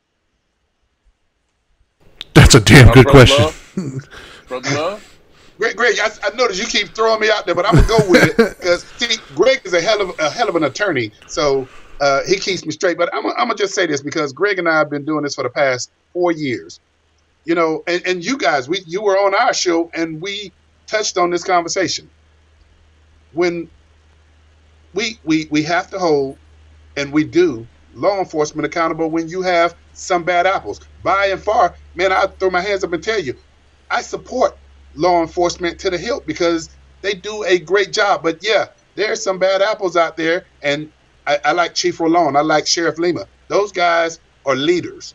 That's a damn good question. Brother Love? Greg, I notice you keep throwing me out there, but I'm gonna go with it because Greg is a hell of an attorney, so he keeps me straight. But I'm gonna just say this because Greg and I have been doing this for the past 4 years. And you guys, you were on our show and we touched on this conversation. When we have to hold, and we do, law enforcement accountable when you have some bad apples. By and far, man, I'll throw my hands up and tell you, I support law enforcement to the hilt because they do a great job. But yeah, there's some bad apples out there, and I like Chief Rolon, I like Sheriff Lima. Those guys are leaders.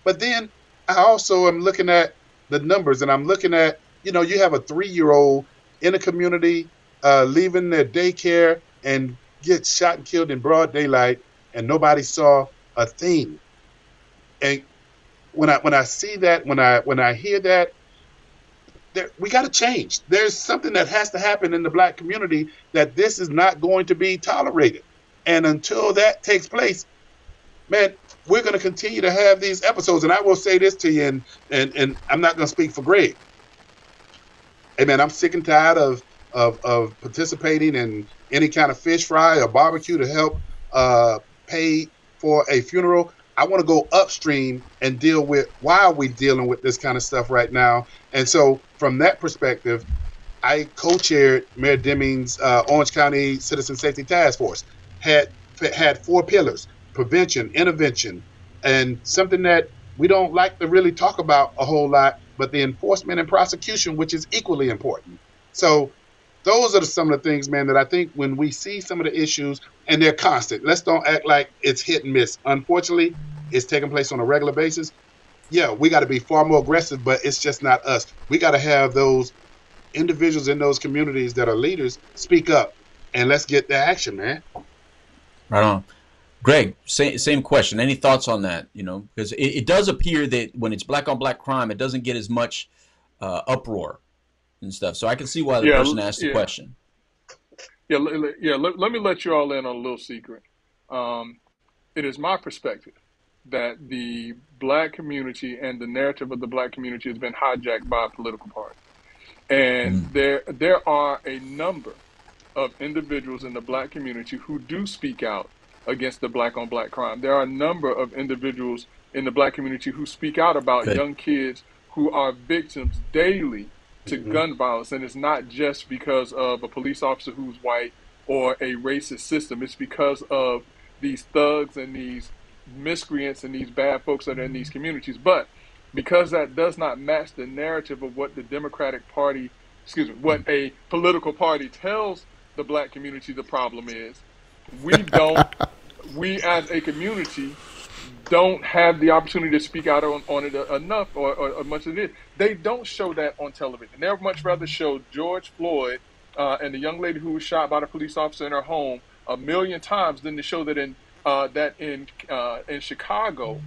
But then I also am looking at the numbers, and I'm looking at, you have a 3-year-old in a community leaving their daycare and get shot and killed in broad daylight, and nobody saw a thing. And when I see that, when I hear that, we got to change. There's something that has to happen in the black community that this is not going to be tolerated. And until that takes place, man, we're going to continue to have these episodes. And I will say this to you, and I'm not going to speak for Greg. Hey, man, I'm sick and tired of participating in any kind of fish fry or barbecue to help pay for a funeral. I want to go upstream and deal with why are we dealing with this kind of stuff right now. And so from that perspective, I co-chaired Mayor Deming's Orange County Citizen Safety Task Force. Had 4 pillars: prevention, intervention, and something that we don't like to really talk about a whole lot, but the enforcement and prosecution, which is equally important. So those are some of the things, man, that I think when we see some of the issues, and they're constant, let's don't act like it's hit and miss. Unfortunately, it's taking place on a regular basis. Yeah, we got to be far more aggressive, but it's just not us. We got to have those individuals in those communities that are leaders speak up, and let's get the action, man. Right on. Greg, same question. Any thoughts on that? Because it does appear that when it's black on black crime, it doesn't get as much uproar and stuff. So I can see why the person asked the question. Yeah. Let me let you all in on a little secret. It is my perspective that the black community and the narrative of the black community has been hijacked by a political party. And there are a number of individuals in the black community who do speak out against the black on black crime. There are a number of individuals in the black community who speak out about young kids who are victims daily to gun violence. And it's not just because of a police officer who's white or a racist system. It's because of these thugs and these miscreants and these bad folks that are in these communities. But because that does not match the narrative of what the Democratic Party, what a political party tells the black community the problem is, we as a community don't have the opportunity to speak out on it enough or much as it is. They don't show that on television. They'd much rather show George Floyd and the young lady who was shot by the police officer in her home 1,000,000 times than to show that in Chicago,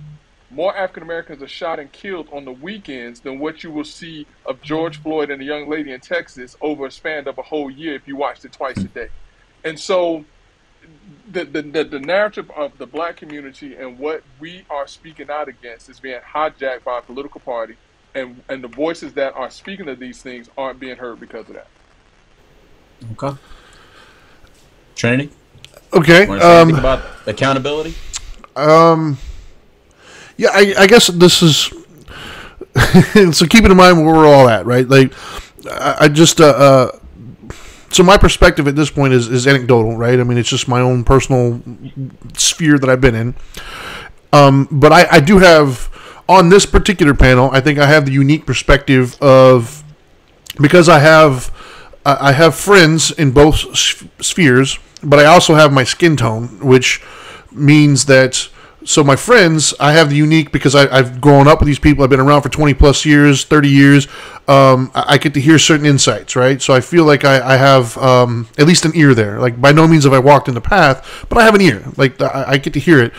more African Americans are shot and killed on the weekends than what you will see of George Floyd and a young lady in Texas over a span of a whole year if you watched it twice a day. And so the narrative of the black community and what we are speaking out against is being hijacked by a political party, and the voices that are speaking of these things aren't being heard because of that. Okay. Trinity? Okay. Want to say anything about accountability? Yeah, I guess this is so keeping in mind where we're all at, right? Like, I just so my perspective at this point is anecdotal, right? I mean, it's just my own personal sphere that I've been in. But I do have, on this particular panel, I think I have the unique perspective of, because I have friends in both spheres, but I also have my skin tone, which means that, so my friends, I have the unique, because I've grown up with these people. I've been around for 20 plus years, 30 years. I get to hear certain insights, right? So I feel like I have at least an ear there. Like, by no means have I walked in the path, but I have an ear. Like, I get to hear it.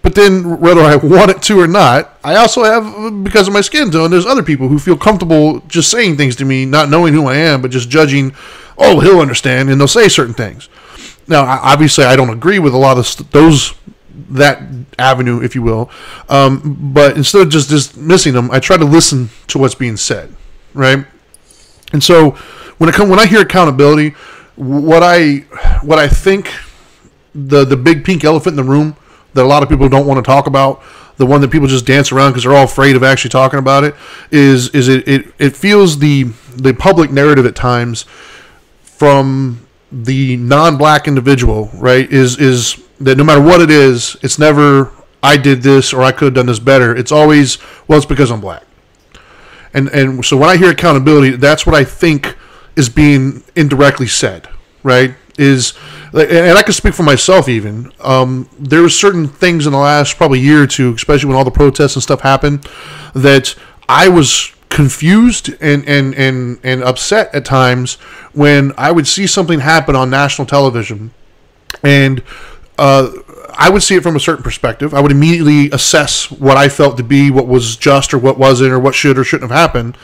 But then, whether I want it to or not, I also have, because of my skin tone, there's other people who feel comfortable just saying things to me, not knowing who I am, but just judging, oh, he'll understand, and they'll say certain things. Now, obviously, I don't agree with a lot of that avenue, if you will. But instead of just dismissing them, I try to listen to what's being said, right? And so when I hear accountability, what I think the big pink elephant in the room that a lot of people don't want to talk about, the one that people just dance around because they're all afraid of actually talking about it, is it feels the public narrative at times from the non-black individual, right, is that no matter what it is, it's never, I did this or I could have done this better. It's always, well, it's because I'm black. And so when I hear accountability, that's what I think is being indirectly said, right? And I can speak for myself even. There were certain things in the last probably year or two, especially when all the protests and stuff happened, that I was confused and upset at times when I would see something happen on national television, and I would see it from a certain perspective. I would immediately assess what I felt to be what was just or what wasn't, or what should or shouldn't have happened,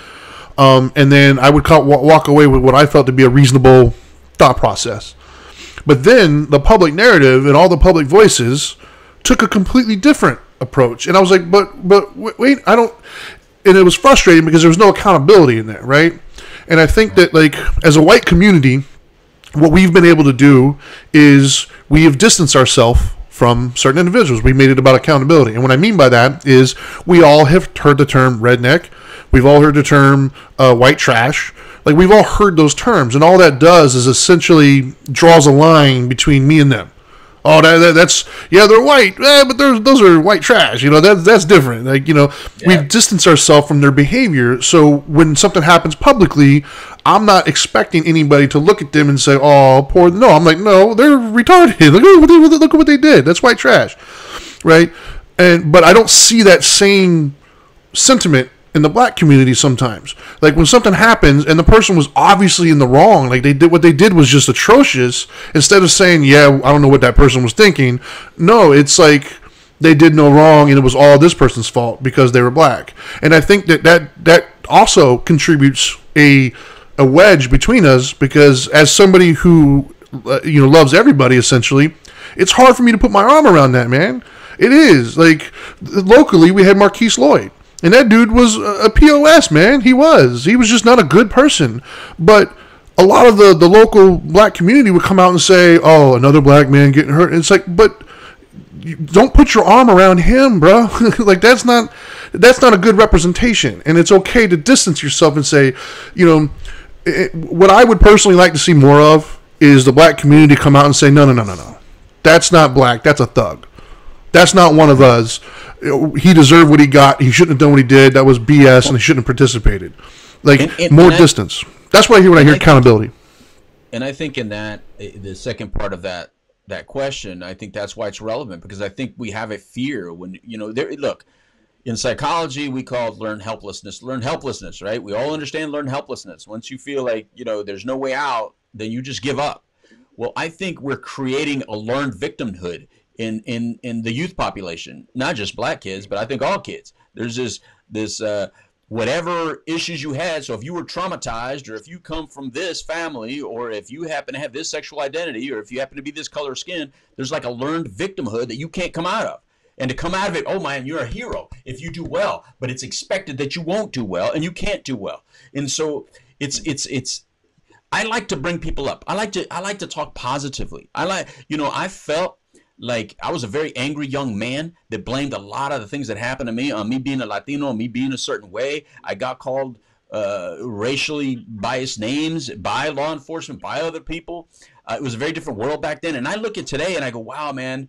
and then I would walk away with what I felt to be a reasonable thought process. But then the public narrative and all the public voices took a completely different approach, and I was like, but wait, I don't. And it was frustrating because there was no accountability in there, right? And I think that, like, as a white community, what we've been able to do is we have distanced ourselves from certain individuals. We made it about accountability. And what I mean by that is we all have heard the term redneck. We've all heard the term white trash. Like, we've all heard those terms. And all that does is essentially draws a line between me and them. Oh, that's, yeah, they're white, but those are white trash. You know, that's different. Like, you know, we've distanced ourselves from their behavior. So when something happens publicly, I'm not expecting anybody to look at them and say, oh, poor. No, I'm like, no, they're retarded. Look at what they did. That's white trash, right? But I don't see that same sentiment in the black community sometimes. Like, when something happens and the person was obviously in the wrong, like, what they did was just atrocious, instead of saying, yeah, I don't know what that person was thinking, no, it's like they did no wrong and it was all this person's fault because they were black. And I think that also contributes a wedge between us, because as somebody who loves everybody, essentially, it's hard for me to put my arm around that, man. It is. Like, locally we had Marquise Lloyd. And that dude was a POS, man. He was just not a good person. But a lot of the local black community would come out and say, oh, another black man getting hurt. And it's like, but you don't put your arm around him, bro. Like, that's not a good representation. And it's okay to distance yourself and say, you know, what I would personally like to see more of is the black community come out and say, no. That's not black. That's a thug. That's not one of us. He deserved what he got. He shouldn't have done what he did. That was BS, and he shouldn't have participated. Like, more distance. That's what I hear when I hear accountability. And I think in that, the second part of that question, I think that's why it's relevant, because I think we have a fear when, you know, look, in psychology, we call it learned helplessness, right? We all understand learned helplessness. Once you feel like, you know, there's no way out, then you just give up. Well, I think we're creating a learned victimhood in the youth population, not just black kids, but I think all kids. There's this whatever issues you had. So if you were traumatized, or if you come from this family, or if you happen to have this sexual identity, or if you happen to be this color of skin, there's like a learned victimhood that you can't come out of. And to come out of it, oh man, you're a hero if you do well, but it's expected that you won't do well and you can't do well. And so it's I like to bring people up. I like to talk positively. I felt like I was a very angry young man that blamed a lot of the things that happened to me on me being a Latino, on me being a certain way. I got called racially biased names by law enforcement, by other people. It was a very different world back then. And I look at today and I go, wow, man,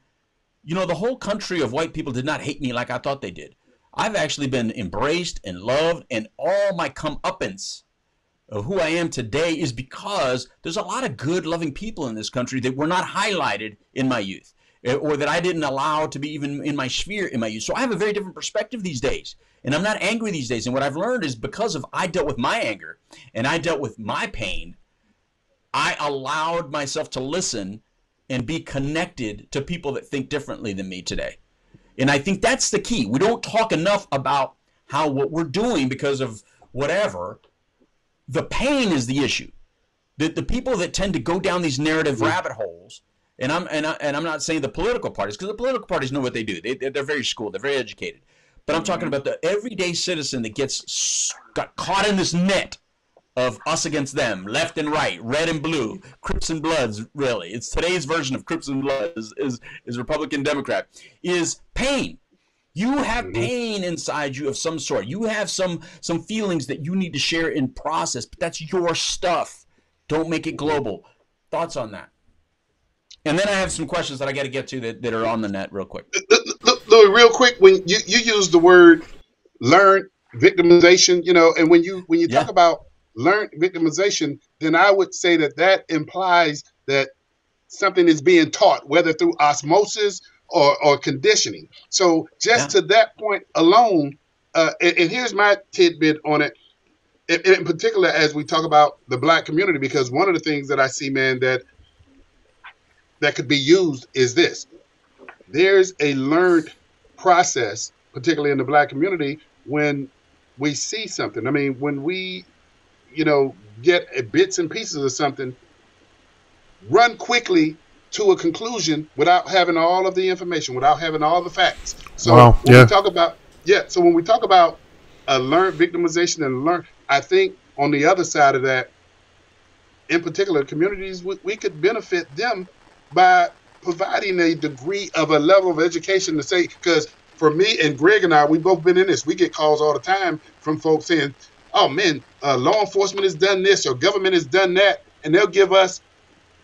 you know, the whole country of white people did not hate me like I thought they did. I've actually been embraced and loved, and all my comeuppance of who I am today is because there's a lot of good, loving people in this country that were not highlighted in my youth, or that I didn't allow to be even in my sphere in my youth. So I have a very different perspective these days, and I'm not angry these days. And what I've learned is, because of I dealt with my anger and I dealt with my pain, I allowed myself to listen and be connected to people that think differently than me today. And I think that's the key. We don't talk enough about how what we're doing because of whatever. The pain is the issue. The people that tend to go down these narrative rabbit holes, and I'm not saying the political parties, because the political parties know what they do. They're very schooled. They're very educated. But I'm talking about the everyday citizen that got caught in this net of us against them, left and right, red and blue, Crips and Bloods, really. It's today's version of Crips and Bloods is Republican Democrat, is pain. You have pain inside you of some sort. You have some feelings that you need to share and process, but that's your stuff. Don't make it global. Thoughts on that? And then I have some questions that I got to get to that are on the net real quick. Louis, real quick, when you use the word learned victimization, you know, and when you talk about learned victimization, then I would say that implies that something is being taught, whether through osmosis or conditioning. So just to that point alone, and here's my tidbit on it, in particular, as we talk about the black community, because one of the things that I see, man, that could be used is this. There's a learned process, particularly in the black community, when we see something. I mean, when we, you know, get bits and pieces of something, run quickly to a conclusion without having all of the information, without having all the facts. So when we talk about so when we talk about learned victimization and learn, I think on the other side of that, in particular communities, we could benefit them by providing a degree of a level of education to say, because for me and Greg and I, we've both been in this. We get calls all the time from folks saying, oh man, law enforcement has done this or government has done that, and they'll give us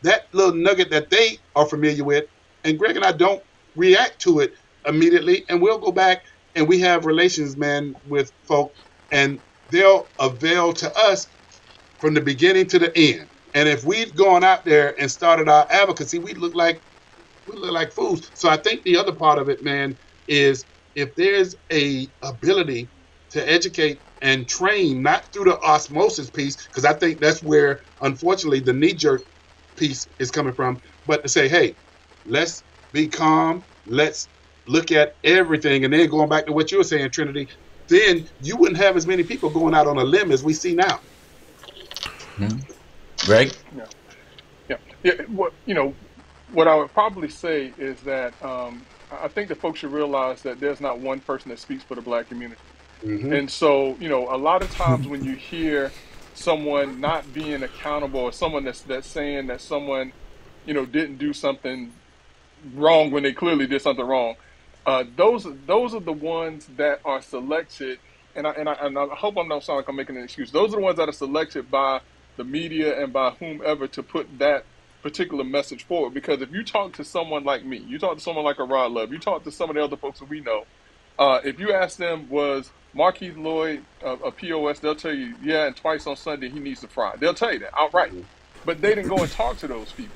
that little nugget that they are familiar with, and Greg and I don't react to it immediately, and we'll go back and we have relations, man, with folk, and they'll avail to us from the beginning to the end. And if we'd gone out there and started our advocacy, we look like fools. So I think the other part of it, man, is if there's a ability to educate and train, not through the osmosis piece, because I think that's where, unfortunately, the knee-jerk piece is coming from, but to say, hey, let's be calm, let's look at everything, and then going back to what you were saying, Trinity, then you wouldn't have as many people going out on a limb as we see now. Greg? Yeah. What I would probably say is that I think that folks should realize that there's not one person that speaks for the black community. And so, you know, a lot of times when you hear someone not being accountable, or someone that's saying that someone, you know, didn't do something wrong when they clearly did something wrong, those are the ones that are selected. And I hope I don't sound like I'm making an excuse. Those are the ones that are selected by the media and by whomever to put that particular message forward. Because if you talk to someone like me, you talk to someone like a Rod Love, you talk to some of the other folks that we know, if you ask them, was Marquise Lloyd a POS, they'll tell you, yeah, and twice on Sunday he needs to fry. They'll tell you that outright. But they didn't go and talk to those people.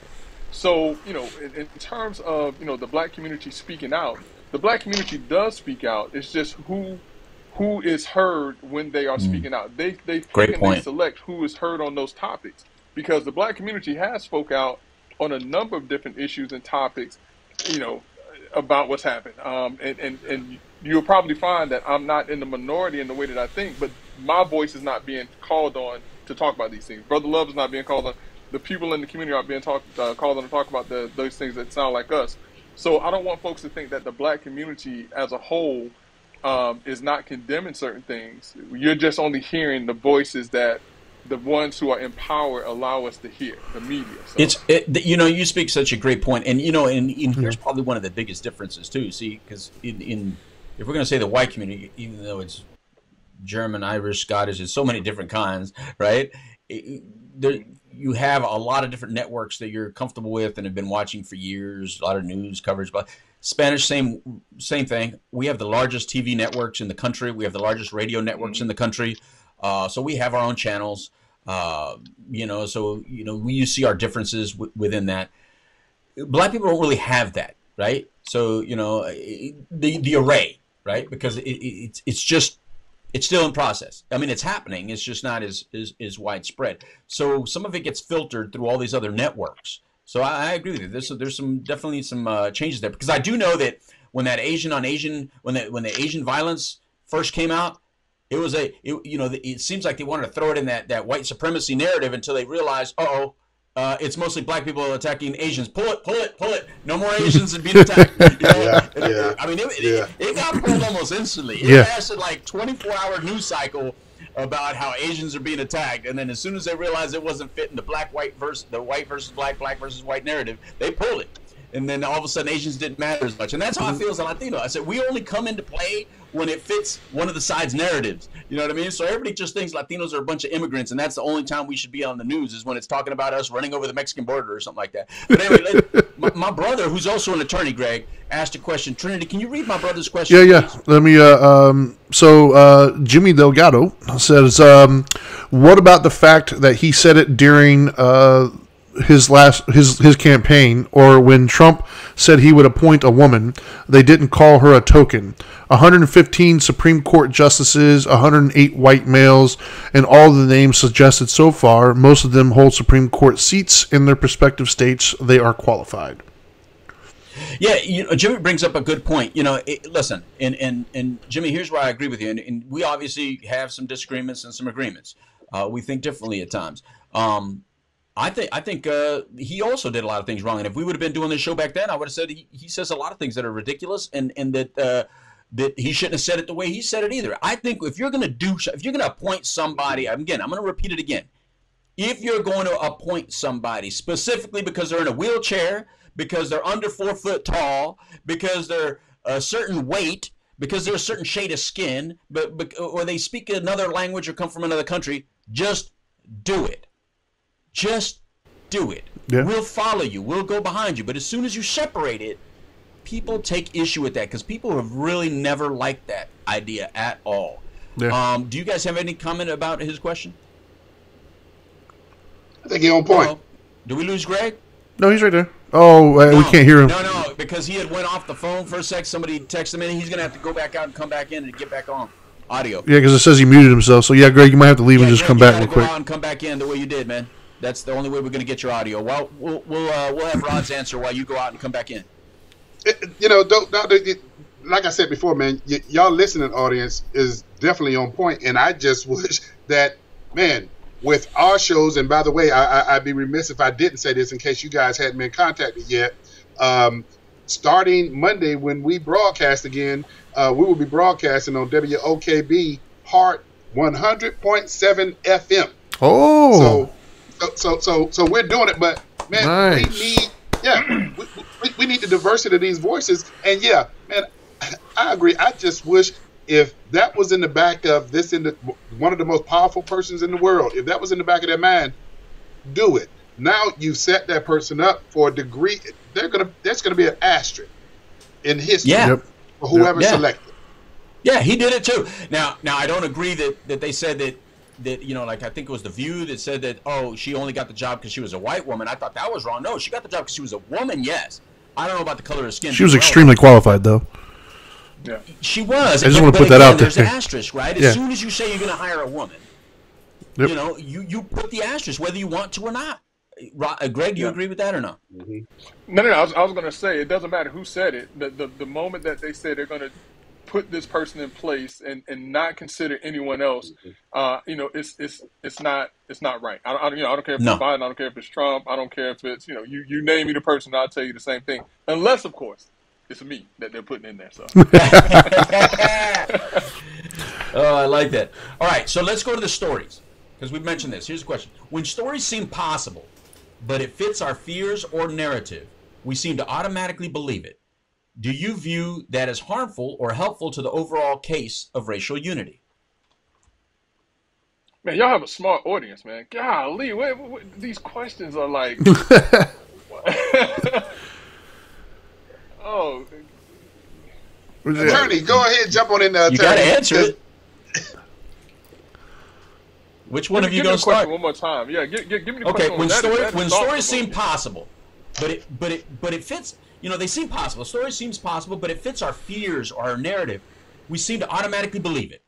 So, you know, in terms of, you know, the black community speaking out, the black community does speak out. It's just who is heard when they are speaking out. They pick and they select who is heard on those topics, because the black community has spoke out on a number of different issues and topics, you know, about what's happened. And you'll probably find that I'm not in the minority in the way that I think, but my voice is not being called on to talk about these things. Brother Love is not being called on. The people in the community are being called on to talk about those things that sound like us. So I don't want folks to think that the black community as a whole is not condemning certain things. You're just only hearing the voices that the ones who are in power allow us to hear, the media. So. You know, you speak such a great point, and you know, and here's probably one of the biggest differences too. See, because in if we're going to say the white community, even though it's German, Irish, Scottish, there's so many different kinds, right? You have a lot of different networks that you're comfortable with and have been watching for years. A lot of news coverage, but Spanish, same thing. We have the largest TV networks in the country. We have the largest radio networks in the country. So we have our own channels. You know, so you know we see our differences within that. Black people don't really have that, right? So you know the array, right? Because it's still in process. I mean, it's happening. It's just not as widespread. So some of it gets filtered through all these other networks. So I agree with you. There's definitely some changes there, because I do know that when that Asian on Asian, when the Asian violence first came out, it seems like they wanted to throw it in that white supremacy narrative until they realized, it's mostly black people attacking Asians. Pull it. No more Asians being attacked. You know? I mean, it got pulled almost instantly. It lasted like 24-hour news cycle about how Asians are being attacked, and then as soon as they realized it wasn't fitting the white versus black versus white narrative, they pulled it. And then all of a sudden Asians didn't matter as much. And that's how I feel as a Latino. I said, we only come into play when it fits one of the side's narratives. You know what I mean? So everybody just thinks Latinos are a bunch of immigrants, and that's the only time we should be on the news is when it's talking about us running over the Mexican border or something like that. But anyway, my brother, who's also an attorney, Greg, asked a question. Trinity, can you read my brother's question? Yeah. Please? Let me, Jimmy Delgado says, what about the fact that he said it during his campaign, or when Trump said he would appoint a woman, they didn't call her a token? 115 Supreme Court justices, 108 white males, and all the names suggested so far, most of them hold Supreme Court seats in their respective states. They are qualified. Yeah, Jimmy brings up a good point. Listen, and Jimmy, here's where I agree with you. And we obviously have some disagreements and some agreements. We think differently at times. I think he also did a lot of things wrong. And if we would have been doing this show back then, I would have said he says a lot of things that are ridiculous, and that he shouldn't have said it the way he said it either. I think if you're going to appoint somebody, again, I'm going to repeat it again. If you're going to appoint somebody specifically because they're in a wheelchair, because they're under 4 foot tall, because they're a certain weight, because they're a certain shade of skin, or they speak another language or come from another country, just do it. Just do it. Yeah. We'll follow you. We'll go behind you. But as soon as you separate it, people take issue with that, because people have really never liked that idea at all. Yeah. Do you guys have any comment about his question? I think you're on point. Do we lose Greg? No, he's right there. Oh, no, we can't hear him. No, because he had went off the phone for a sec. Somebody texted him in. He's going to have to go back out and come back in and get back on audio. Yeah, because it says he muted himself. So, yeah, Greg, you might have to leave and just come back real quick. Go out and come back in the way you did, man. That's the only way we're going to get your audio. Well, we'll have Rod's answer while you go out and come back in. Like I said before, man, y'all listening audience is definitely on point, and I just wish that, man, with our shows, and by the way, I'd be remiss if I didn't say this in case you guys hadn't been contacted yet. starting Monday when we broadcast again, we will be broadcasting on WOKB Heart 100.7 FM. Oh, so we're doing it, but man, nice. we need the diversity of these voices, and yeah, man, I agree. I just wish if that was in the back of this, one of the most powerful persons in the world, if that was in the back of their mind, do it. Now you've set that person up for a degree. There's gonna be an asterisk in history for whoever selected. Yeah, he did it too. Now I don't agree that they said that like I think it was The View that said that she only got the job because she was a white woman. I thought that was wrong. No, she got the job because she was a woman. Yes, I don't know about the color of her skin. She was extremely qualified, though. Yeah, she was. I just want to put that out there. There's an asterisk, right? As soon as you say you're going to hire a woman, you put the asterisk whether you want to or not. Greg, do you agree with that or not? Mm-hmm. No. I was going to say it doesn't matter who said it. The moment that they say they're going to put this person in place and not consider anyone else, it's not right. I don't care if it's Biden, I don't care if it's Trump, I don't care if it's you name me the person, I'll tell you the same thing, unless of course it's me that they're putting in there. So. Oh, I like that. All right, so let's go to the stories because we've mentioned this. Here's the question: when stories seem possible, but it fits our fears or narrative, we seem to automatically believe it. Do you view that as harmful or helpful to the overall case of racial unity? Man, y'all have a smart audience, man. Golly, what these questions are like. Oh. Attorney, go ahead and jump on in there. You got to answer it. Which one of you going to start? One more time. Yeah, give me the question. Okay, when stories seem possible, but it fits. They seem possible. Story seems possible, but it fits our fears or our narrative. We seem to automatically believe it.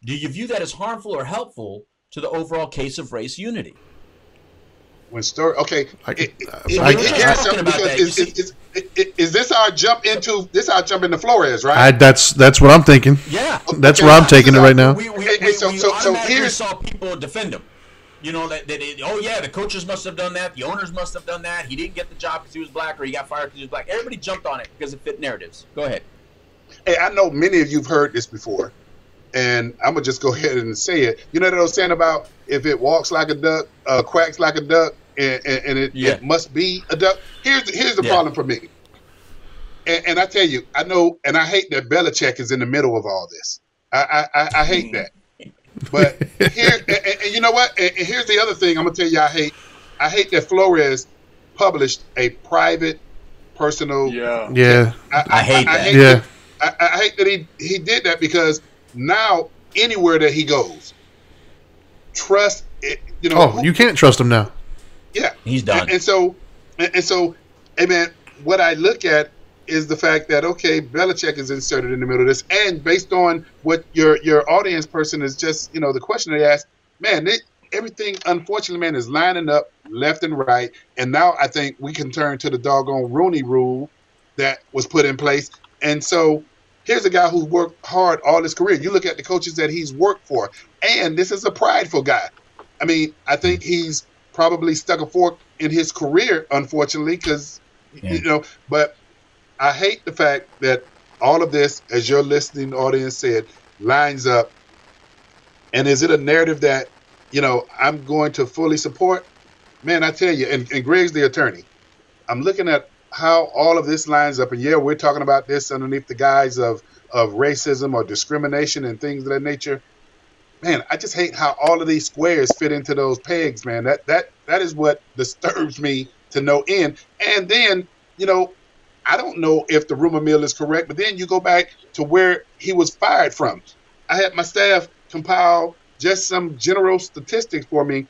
Do you view that as harmful or helpful to the overall case of race unity? When story, okay. Is this our jump into Flores, right? That's what I'm thinking. Yeah, that's where I'm taking it right now. We automatically saw people defend him. The coaches must have done that. The owners must have done that. He didn't get the job because he was black, or he got fired because he was black. Everybody jumped on it because it fit narratives. Go ahead. Hey, I know many of you've heard this before, and I'm gonna just go ahead and say it. You know what I was saying about if it walks like a duck, quacks like a duck, and it must be a duck. Here's the problem for me. And I tell you, I know, and I hate that Belichick is in the middle of all this. I hate that. But here, and you know what? And here's the other thing I'm gonna tell you. I hate that Flores published a private, personal. Yeah. I hate that. I hate that he did that, because now anywhere that he goes, trust it. You can't trust him now. Yeah, he's done. And so, hey man, what I look at is the fact that, okay, Belichick is inserted in the middle of this, and based on what your audience person is just, the question they asked, man, everything, unfortunately, man, is lining up left and right, and now I think we can turn to the doggone Rooney Rule that was put in place. And so here's a guy who's worked hard all his career. You look at the coaches that he's worked for, and this is a prideful guy. I mean, I think he's probably stuck a fork in his career, unfortunately, because, but I hate the fact that all of this, as your listening audience said, lines up. And is it a narrative that, I'm going to fully support? Man, I tell you, and Greg's the attorney. I'm looking at how all of this lines up. And yeah, we're talking about this underneath the guise of racism or discrimination and things of that nature. Man, I just hate how all of these squares fit into those pegs, man. That is what disturbs me to no end. And then, I don't know if the rumor mill is correct, but then you go back to where he was fired from. I had my staff compile just some general statistics for me.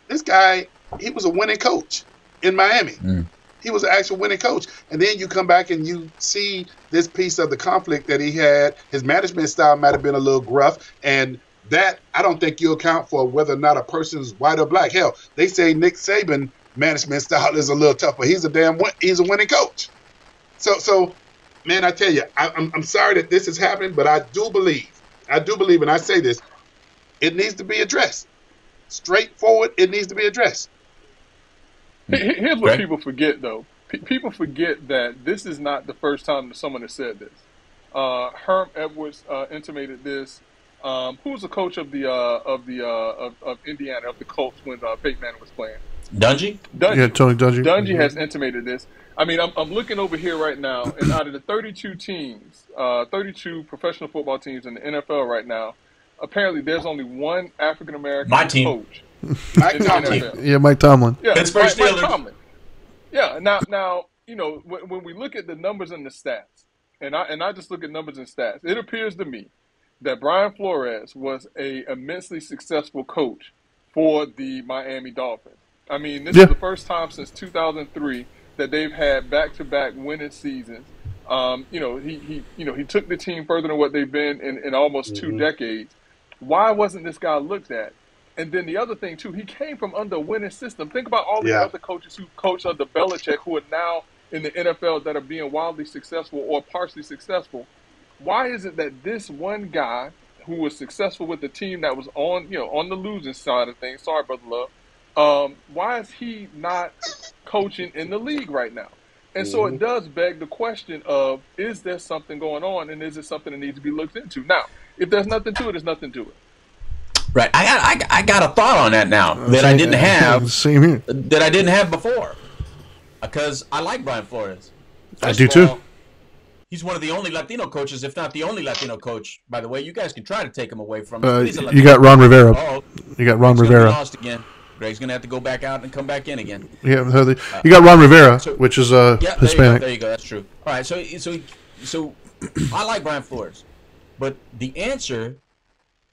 This guy, he was a winning coach in Miami. He was an actual winning coach. And then you come back and you see this piece of the conflict that he had. His management style might have been a little gruff, and that I don't think you account for whether or not a person's white or black. Hell, they say Nick Saban management style is a little tough, but he's a winning coach. So, man, I tell you, I'm sorry that this is happening, but I do believe, and I say this, it needs to be addressed. Straightforward, it needs to be addressed. Here's what people forget, though. People forget that this is not the first time that someone has said this. Herm Edwards intimated this. Who was the coach of Indiana, of the Colts when Peyton Manning was playing? Dungy? Yeah, Tony Dungy. Dungy has intimated this. I mean, I'm looking over here right now, and out of the 32 teams, 32 professional football teams in the NFL right now, apparently there's only one African American coach. Mike Tomlin. Yeah, Mike Tomlin. Yeah, Pittsburgh Steelers. Mike Tomlin. Yeah. Now, when we look at the numbers and the stats, and I just look at numbers and stats, it appears to me that Brian Flores was a immensely successful coach for the Miami Dolphins. I mean, this is the first time since 2003 that they've had back-to-back winning seasons. He took the team further than what they've been in almost 2 decades. Why wasn't this guy looked at? And then the other thing, too, he came from under a winning system. Think about all the other coaches who coached under Belichick who are now in the NFL that are being wildly successful or partially successful. Why is it that this one guy who was successful with the team that was on the losing side of things, sorry, Brother Love, why is he not coaching in the league right now? And so it does beg the question of, is there something going on, and is it something that needs to be looked into? Now, if there's nothing to it, there's nothing to it. Right. I got a thought on that now that I didn't have. Same here. That I didn't have before, because I like Brian Flores. I do too. He's one of the only Latino coaches, if not the only Latino coach. By the way, you guys can try to take him away from him. You got Ron Rivera. Oh, you got Ron Greg's Rivera. Lost again. Greg's gonna have to go back out and come back in again. Yeah, you got Ron Rivera, which is Hispanic. There you go. That's true. All right. So I like Brian Flores, but the answer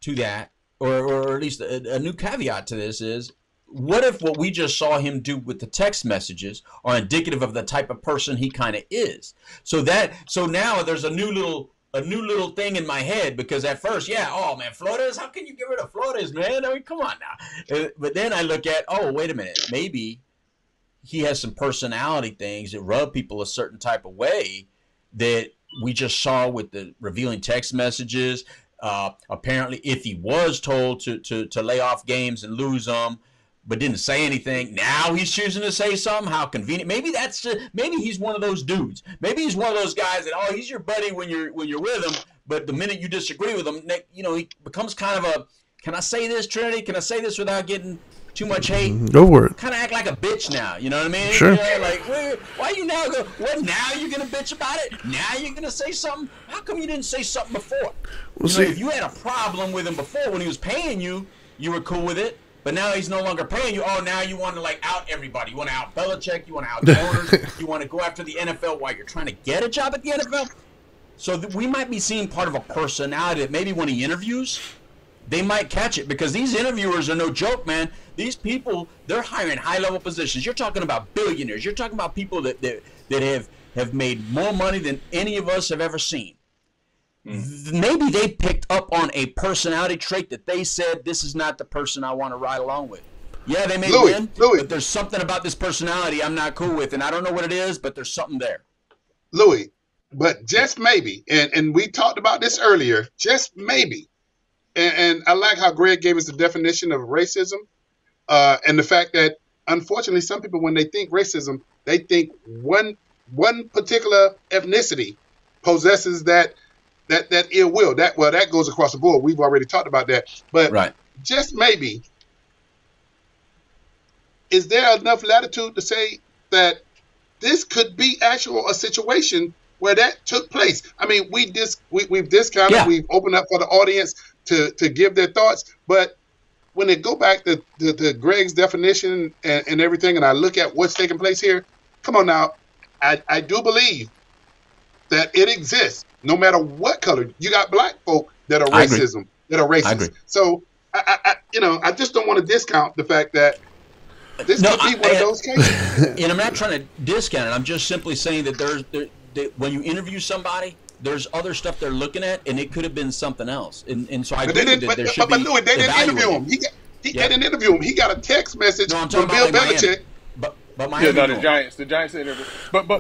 to that, or at least a new caveat to this is, what if what we just saw him do with the text messages are indicative of the type of person he kind of is? So now there's a new little thing in my head, because at first, oh man, Flores, how can you get rid of Flores, man? I mean, come on now. But then I look at, oh, wait a minute, maybe he has some personality things that rub people a certain type of way that we just saw with the revealing text messages. Apparently, if he was told to lay off games and lose them, but didn't say anything, now he's choosing to say something. How convenient. Maybe he's one of those dudes. Maybe he's one of those guys that, he's your buddy when you're with him, but the minute you disagree with him, he becomes kind of a, can I say this, Trinity? Can I say this without getting too much hate? Go for it. Kind of act like a bitch now. You know what I mean? Sure. Why you now go? What, now you're gonna bitch about it? Now you're gonna say something? How come you didn't say something before? If you had a problem with him before when he was paying you, you were cool with it. But now he's no longer paying you. Oh, now you want to out everybody. You want to out Belichick. You want to out the owners. You want to go after the NFL while you're trying to get a job at the NFL. So we might be seeing part of a personality that maybe when he interviews, they might catch it, because these interviewers are no joke, man. These people, they're hiring high-level positions. You're talking about billionaires. You're talking about people that have made more money than any of us have ever seen. Maybe they picked up on a personality trait that they said, this is not the person I want to ride along with. Yeah, they may win, but there's something about this personality I'm not cool with, and I don't know what it is, but there's something there. Louis, but just maybe, and we talked about this earlier, just maybe, and I like how Greg gave us the definition of racism, and the fact that, unfortunately, some people, when they think racism, they think one particular ethnicity possesses that ill will. That goes across the board. We've already talked about that. But just maybe, is there enough latitude to say that this could be a situation where that took place? I mean, we've discounted, we've opened up for the audience to give their thoughts, but when they go back to Greg's definition and everything, and I look at what's taking place here, come on now, I do believe that it exists. No matter what color, you got black folk that are racist. So I just don't want to discount the fact that this could be one of those cases. And I'm not trying to discount it. I'm just simply saying that when you interview somebody, there's other stuff they're looking at, and it could have been something else. And so I agree that there should be. But Louis, they didn't interview him. They didn't interview him. He got a text message from Bill Belichick. But the Giants interview. But I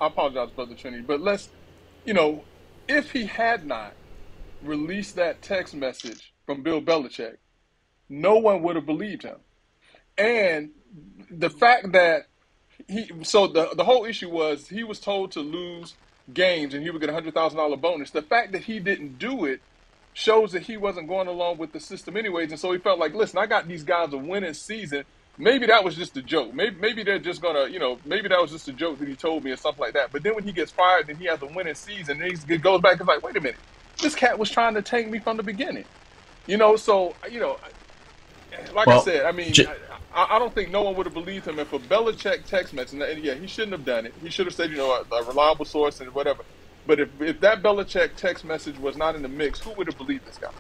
apologize, Brother Trinity. But let's, if he had not released that text message from Bill Belichick, no one would have believed him. And the fact that So the whole issue was he was told to lose games and he would get $100,000 bonus. The fact that he didn't do it shows that he wasn't going along with the system anyways, and so he felt like, listen, I got these guys a winning season. Maybe that was just a joke. Maybe they're just gonna, maybe that was just a joke that he told me or something like that. But then when he gets fired and he has a winning season, and he goes back and is like, wait a minute, this cat was trying to tank me from the beginning. So like I said, I mean, I don't think no one would have believed him if a Belichick text message, and yeah, he shouldn't have done it. He should have said, a reliable source and whatever. But if that Belichick text message was not in the mix, who would have believed this guy?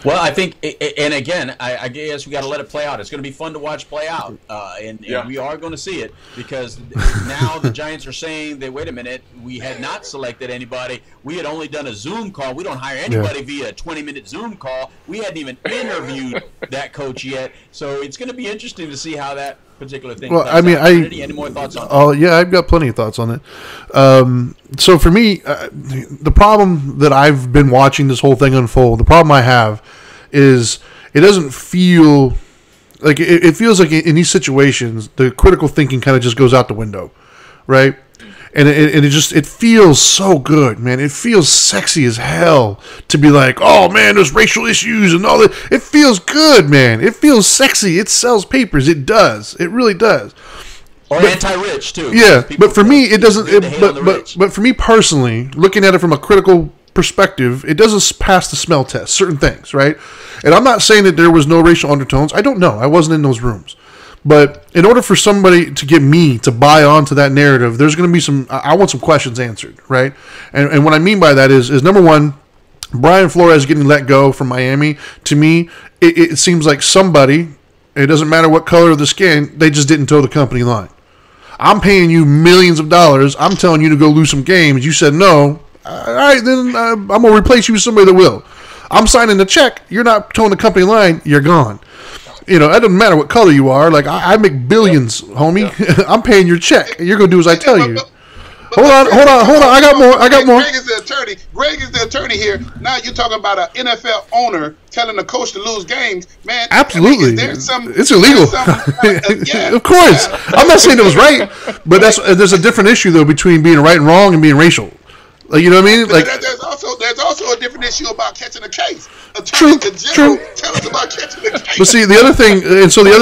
Well, I think, and again, I guess we got to let it play out. It's going to be fun to watch play out, and we are going to see it because now the Giants are saying that, wait a minute, we had not selected anybody. We had only done a Zoom call. We don't hire anybody via a 20-minute Zoom call. We hadn't even interviewed that coach yet. So it's going to be interesting to see how that particular thing. Well, I mean, any more thoughts on it? Oh, yeah, I've got plenty of thoughts on it. So for me, the problem that I've been watching this whole thing unfold, the problem I have is it doesn't feel like it feels like in these situations, the critical thinking kind of just goes out the window, right? And it feels so good, man. It feels sexy as hell to be like, oh man, there's racial issues and all that. It feels good, man. It feels sexy. It sells papers. It does. It really does. Or anti-rich too. Yeah, but for me, it doesn't. But for me personally, looking at it from a critical perspective, it doesn't pass the smell test. Certain things, right? And I'm not saying that there was no racial undertones. I don't know. I wasn't in those rooms. But in order for somebody to get me to buy onto that narrative, there's going to be some. I want some questions answered, right? And what I mean by that is number one, Brian Flores getting let go from Miami. To me, it seems like somebody. It doesn't matter what color of the skin. They just didn't toe the company line. I'm paying you millions of dollars. I'm telling you to go lose some games. You said no. All right, then I'm going to replace you with somebody that will. I'm signing the check. You're not towing the company line. You're gone. It doesn't matter what color you are. Like, I make billions, homie. Yeah. I'm paying your check. You're going to do as I tell you. Hold on. I got more. Greg is the attorney here. Now you're talking about an NFL owner telling a coach to lose games. Man, absolutely. It's illegal. Yeah. Of course. I'm not saying it was right, but there's a different issue, though, between being right and wrong and being racial. Like, you know what I mean? Like, there's also a different issue about catching a case. True. Tell us about catching a case. But see, the other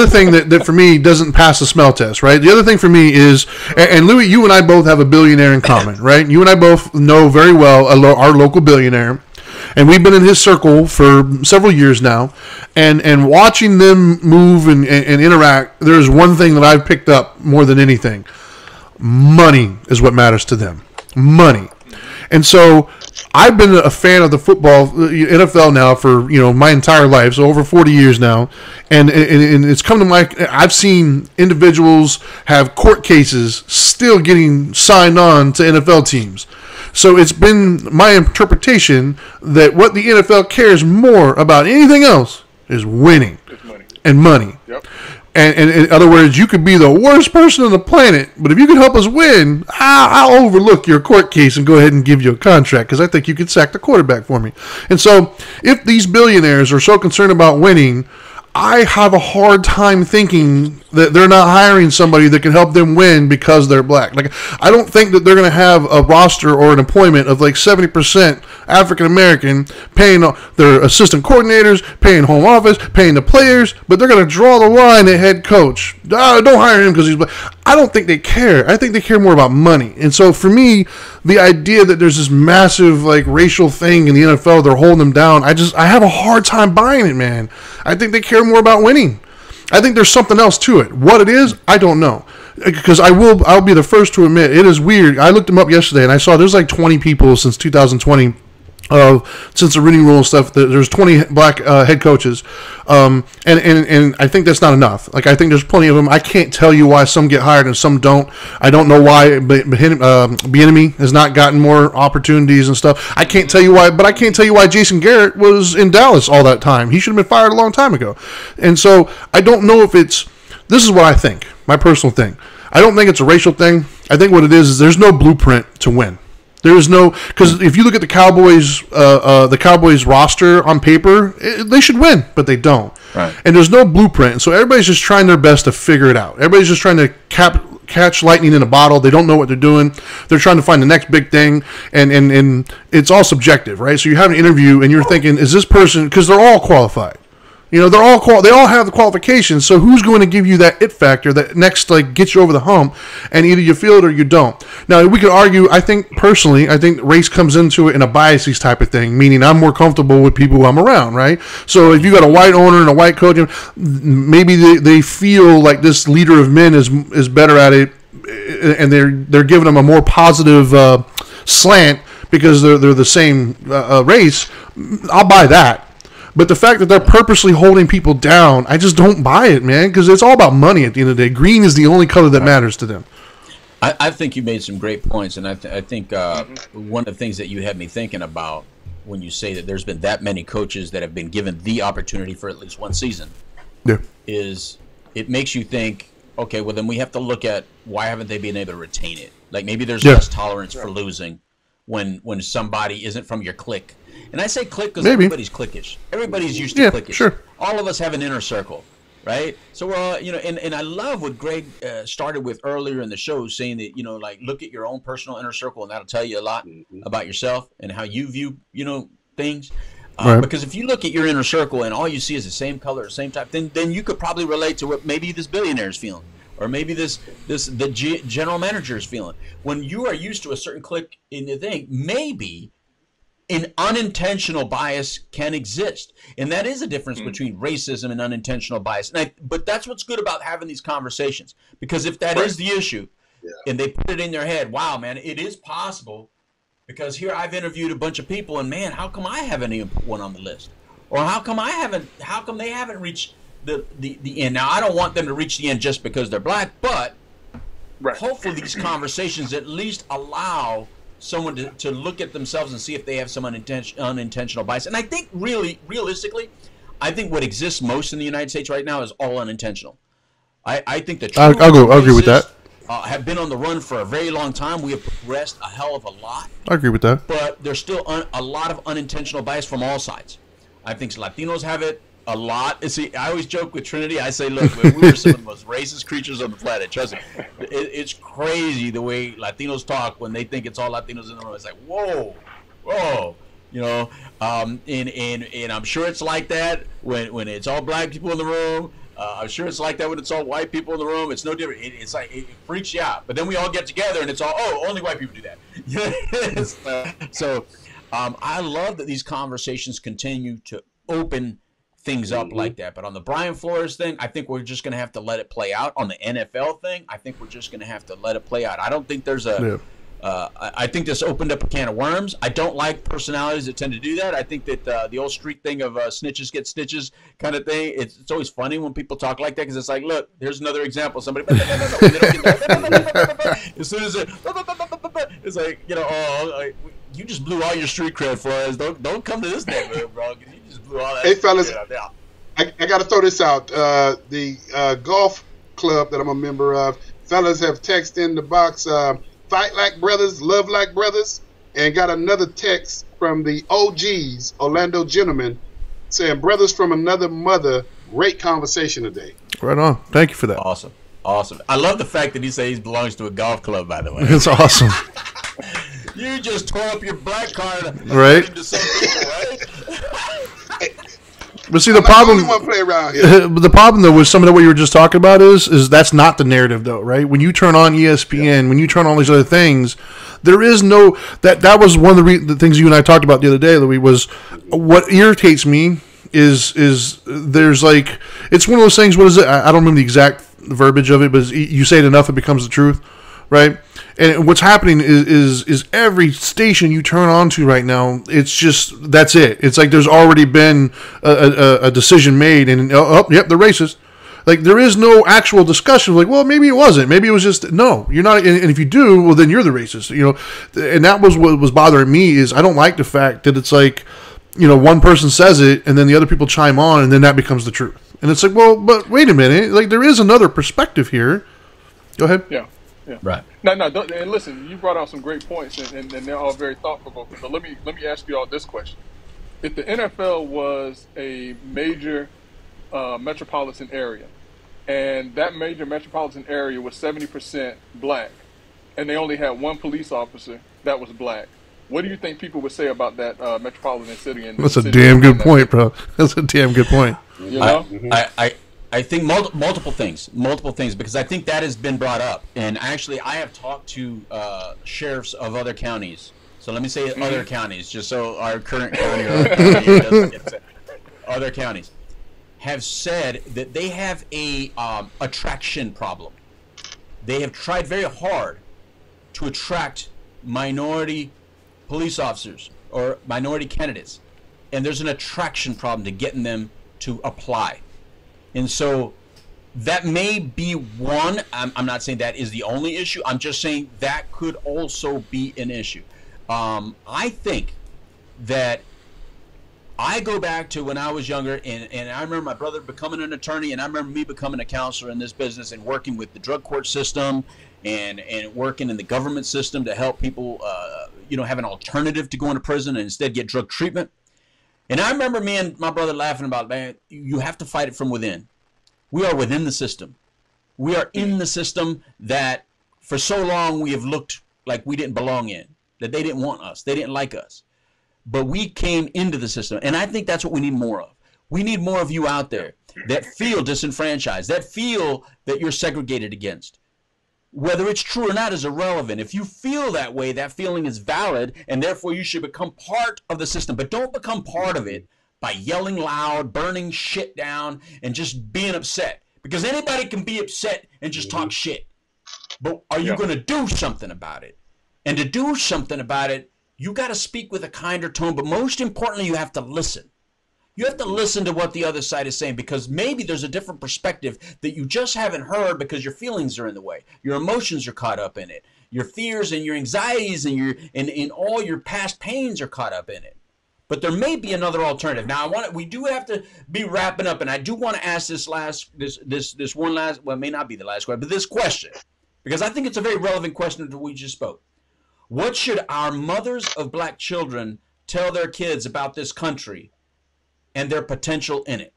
thing that for me doesn't pass the smell test, right? The other thing for me is, and Louis, you and I both have a billionaire in common, right? You and I both know very well our local billionaire, and we've been in his circle for several years now, and watching them move and interact, there's one thing that I've picked up more than anything. Money is what matters to them. Money. And so I've been a fan of the football NFL now for my entire life, so over 40 years now, and it's come to I've seen individuals have court cases still getting signed on to NFL teams. So it's been my interpretation that what the NFL cares more about anything else is winning and money. Yep. And in other words, you could be the worst person on the planet, but if you can help us win, I'll overlook your court case and go ahead and give you a contract because I think you could sack the quarterback for me. And so if these billionaires are so concerned about winning, I have a hard time thinking that they're not hiring somebody that can help them win because they're black. Like, I don't think that they're going to have a roster or an employment of like 70% African American, paying their assistant coordinators, paying home office, paying the players, but they're going to draw the line at head coach. Don't hire him because he's black. I don't think they care. I think they care more about money. And so for me, the idea that there's this massive like racial thing in the NFL, they're holding them down, I have a hard time buying it, man. I think they care more about winning. I think there's something else to it. What it is, I don't know. Because I'll be the first to admit, it is weird. I looked them up yesterday and I saw there's like 20 people since 2020. Since the reading rule stuff, there's 20 black head coaches, and I think that's not enough. Like, I think there's plenty of them. I can't tell you why some get hired and some don't. I don't know why Bieniemy has not gotten more opportunities and stuff. I can't tell you why, but I can't tell you why Jason Garrett was in Dallas all that time. He should have been fired a long time ago. And so I don't know if this is what I think, my personal thing. I don't think it's a racial thing. I think what it is there's no blueprint to win. There is no, because if you look at the Cowboys roster on paper, they should win, but they don't. Right. And there's no blueprint. So everybody's just trying their best to figure it out. Everybody's just trying to catch lightning in a bottle. They don't know what they're doing. They're trying to find the next big thing, and it's all subjective, right? So you have an interview, and you're thinking, is this person, because they're all qualified. You know, they all have the qualifications. So who's going to give you that it factor that next, like, gets you over the hump, and either you feel it or you don't. Now, we could argue, I think race comes into it in a biases type of thing, meaning I'm more comfortable with people who I'm around, right? So if you got a white owner and a white coach, maybe they feel like this leader of men is better at it, and they're giving them a more positive slant because they're the same race. I'll buy that. But the fact that they're purposely holding people down, I just don't buy it, man, because it's all about money at the end of the day. Green is the only color that matters to them. I think you made some great points, and I think one of the things that you had me thinking about when you say that there's been that many coaches that have been given the opportunity for at least one season is it makes you think, okay, well, then we have to look at why haven't they been able to retain it? Like maybe there's less tolerance for losing when somebody isn't from your clique. And I say clique because everybody's cliquish. Everybody's used to cliquish. Sure. All of us have an inner circle, right? So we're all, and I love what Greg started with earlier in the show, saying that, like, look at your own personal inner circle, and that'll tell you a lot about yourself and how you view, things. Because if you look at your inner circle and all you see is the same color, same type, then you could probably relate to what maybe this billionaire is feeling, or maybe the general manager is feeling. When you are used to a certain clique in the thing, maybe an unintentional bias can exist, and that is a difference between racism and unintentional bias. But that's what's good about having these conversations, because if that is the issue, and they put it in their head, wow, man, it is possible. Because here I've interviewed a bunch of people, and man, how come I haven't even put one on the list, or how come they haven't reached the end? Now I don't want them to reach the end just because they're black, but hopefully these conversations at least allow someone to look at themselves and see if they have some unintentional bias. And I think realistically, I think what exists most in the United States right now is all unintentional. I think the I'll agree with that. Have been on the run for a very long time. We have progressed a hell of a lot. I agree with that. But there's still a lot of unintentional bias from all sides. I think Latinos have it a lot. See, I always joke with Trinity. I say, look, we are some of the most racist creatures on the planet. Trust me. It's crazy the way Latinos talk when they think it's all Latinos in the room. It's like, whoa. And I'm sure it's like that when it's all black people in the room. I'm sure it's like that when it's all white people in the room. It's no different. It's like it freaks you out. But then we all get together and it's all, only white people do that. So I love that these conversations continue to open things up like that. But on the Brian Flores thing, I think we're just going to have to let it play out. On the NFL thing, I think we're just going to have to let it play out. I don't think there's I think this opened up a can of worms. I don't like personalities that tend to do that. I think that the old street thing of snitches get stitches kind of thing, it's always funny when people talk like that, because it's like, look, here's another example. Somebody, as soon as it's like, you just blew all your street cred for us. Don't come to this neighborhood, bro. You just blew all that. Hey, fellas, I got to throw this out. The golf club that I'm a member of, fellas have texted in the box, fight like brothers, love like brothers, and got another text from the OGs, Orlando Gentlemen, saying, brothers from another mother, great conversation today. Right on. Thank you for that. Awesome. I love the fact that he says he belongs to a golf club, by the way. It's awesome. You just tore up your black card. Right. To some people, right? But see, the problem. Play around here. But the problem, though, with some of what you were just talking about is that's not the narrative, though, right? When you turn on ESPN, when you turn on all these other things, there is no that was one of the things you and I talked about the other day, Louis. Was what irritates me is there's like, it's one of those things. What is it? I don't remember the exact verbiage of it, but you say it enough, it becomes the truth, right? And what's happening is every station you turn on to right now, it's just, that's it. It's like there's already been a decision made, and yep, they're racist. Like, there is no actual discussion. Like, well, maybe it wasn't. Maybe it was just, no, you're not. And if you do, well, then you're the racist. And that was what was bothering me, is I don't like the fact that it's like, one person says it, and then the other people chime on, and then that becomes the truth. And it's like, well, but wait a minute. Like, there is another perspective here. Go ahead. Yeah. Right. No. And listen, you brought out some great points, and they're all very thought-provoking. But let me ask you all this question: if the NFL was a major metropolitan area, and that major metropolitan area was 70% black, and they only had one police officer that was black. What do you think people would say about that metropolitan city? That's a damn good point, bro. That's a damn good point. You know? I think multiple things, because I think that has been brought up. And actually, I have talked to sheriffs of other counties. So let me say other counties, just so our current county or other county doesn't get said. Other counties have said that they have a attraction problem. They have tried very hard to attract minority police officers or minority candidates, and there's an attraction problem to getting them to apply. And so that may be one. I'm not saying that is the only issue. I'm just saying that could also be an issue. I think that I go back to when I was younger, and I remember my brother becoming an attorney, and I remember me becoming a counselor in this business and working with the drug court system and working in the government system to help people, have an alternative to going to prison and instead get drug treatment. And I remember me and my brother laughing about, man, you have to fight it from within. We are within the system. We are in the system that for so long we have looked like we didn't belong in, that they didn't want us, they didn't like us. But we came into the system, and I think that's what we need more of. We need more of you out there that feel disenfranchised, that feel that you're segregated against. Whether it's true or not is irrelevant. If you feel that way, that feeling is valid, and therefore you should become part of the system. But don't become part of it by yelling loud, burning shit down, and just being upset. Because anybody can be upset and just talk shit. But are you going to do something about it? And to do something about it, you got to speak with a kinder tone, but most importantly, you have to listen. You have to listen to what the other side is saying, because maybe there's a different perspective that you just haven't heard because your feelings are in the way. Your emotions are caught up in it. Your fears and your anxieties and all your past pains are caught up in it. But there may be another alternative. Now, we do have to be wrapping up, and I do want to ask this one last, well, it may not be the last question, but this question, because I think it's a very relevant question to what we just spoke. What should our mothers of black children tell their kids about this country and their potential in it?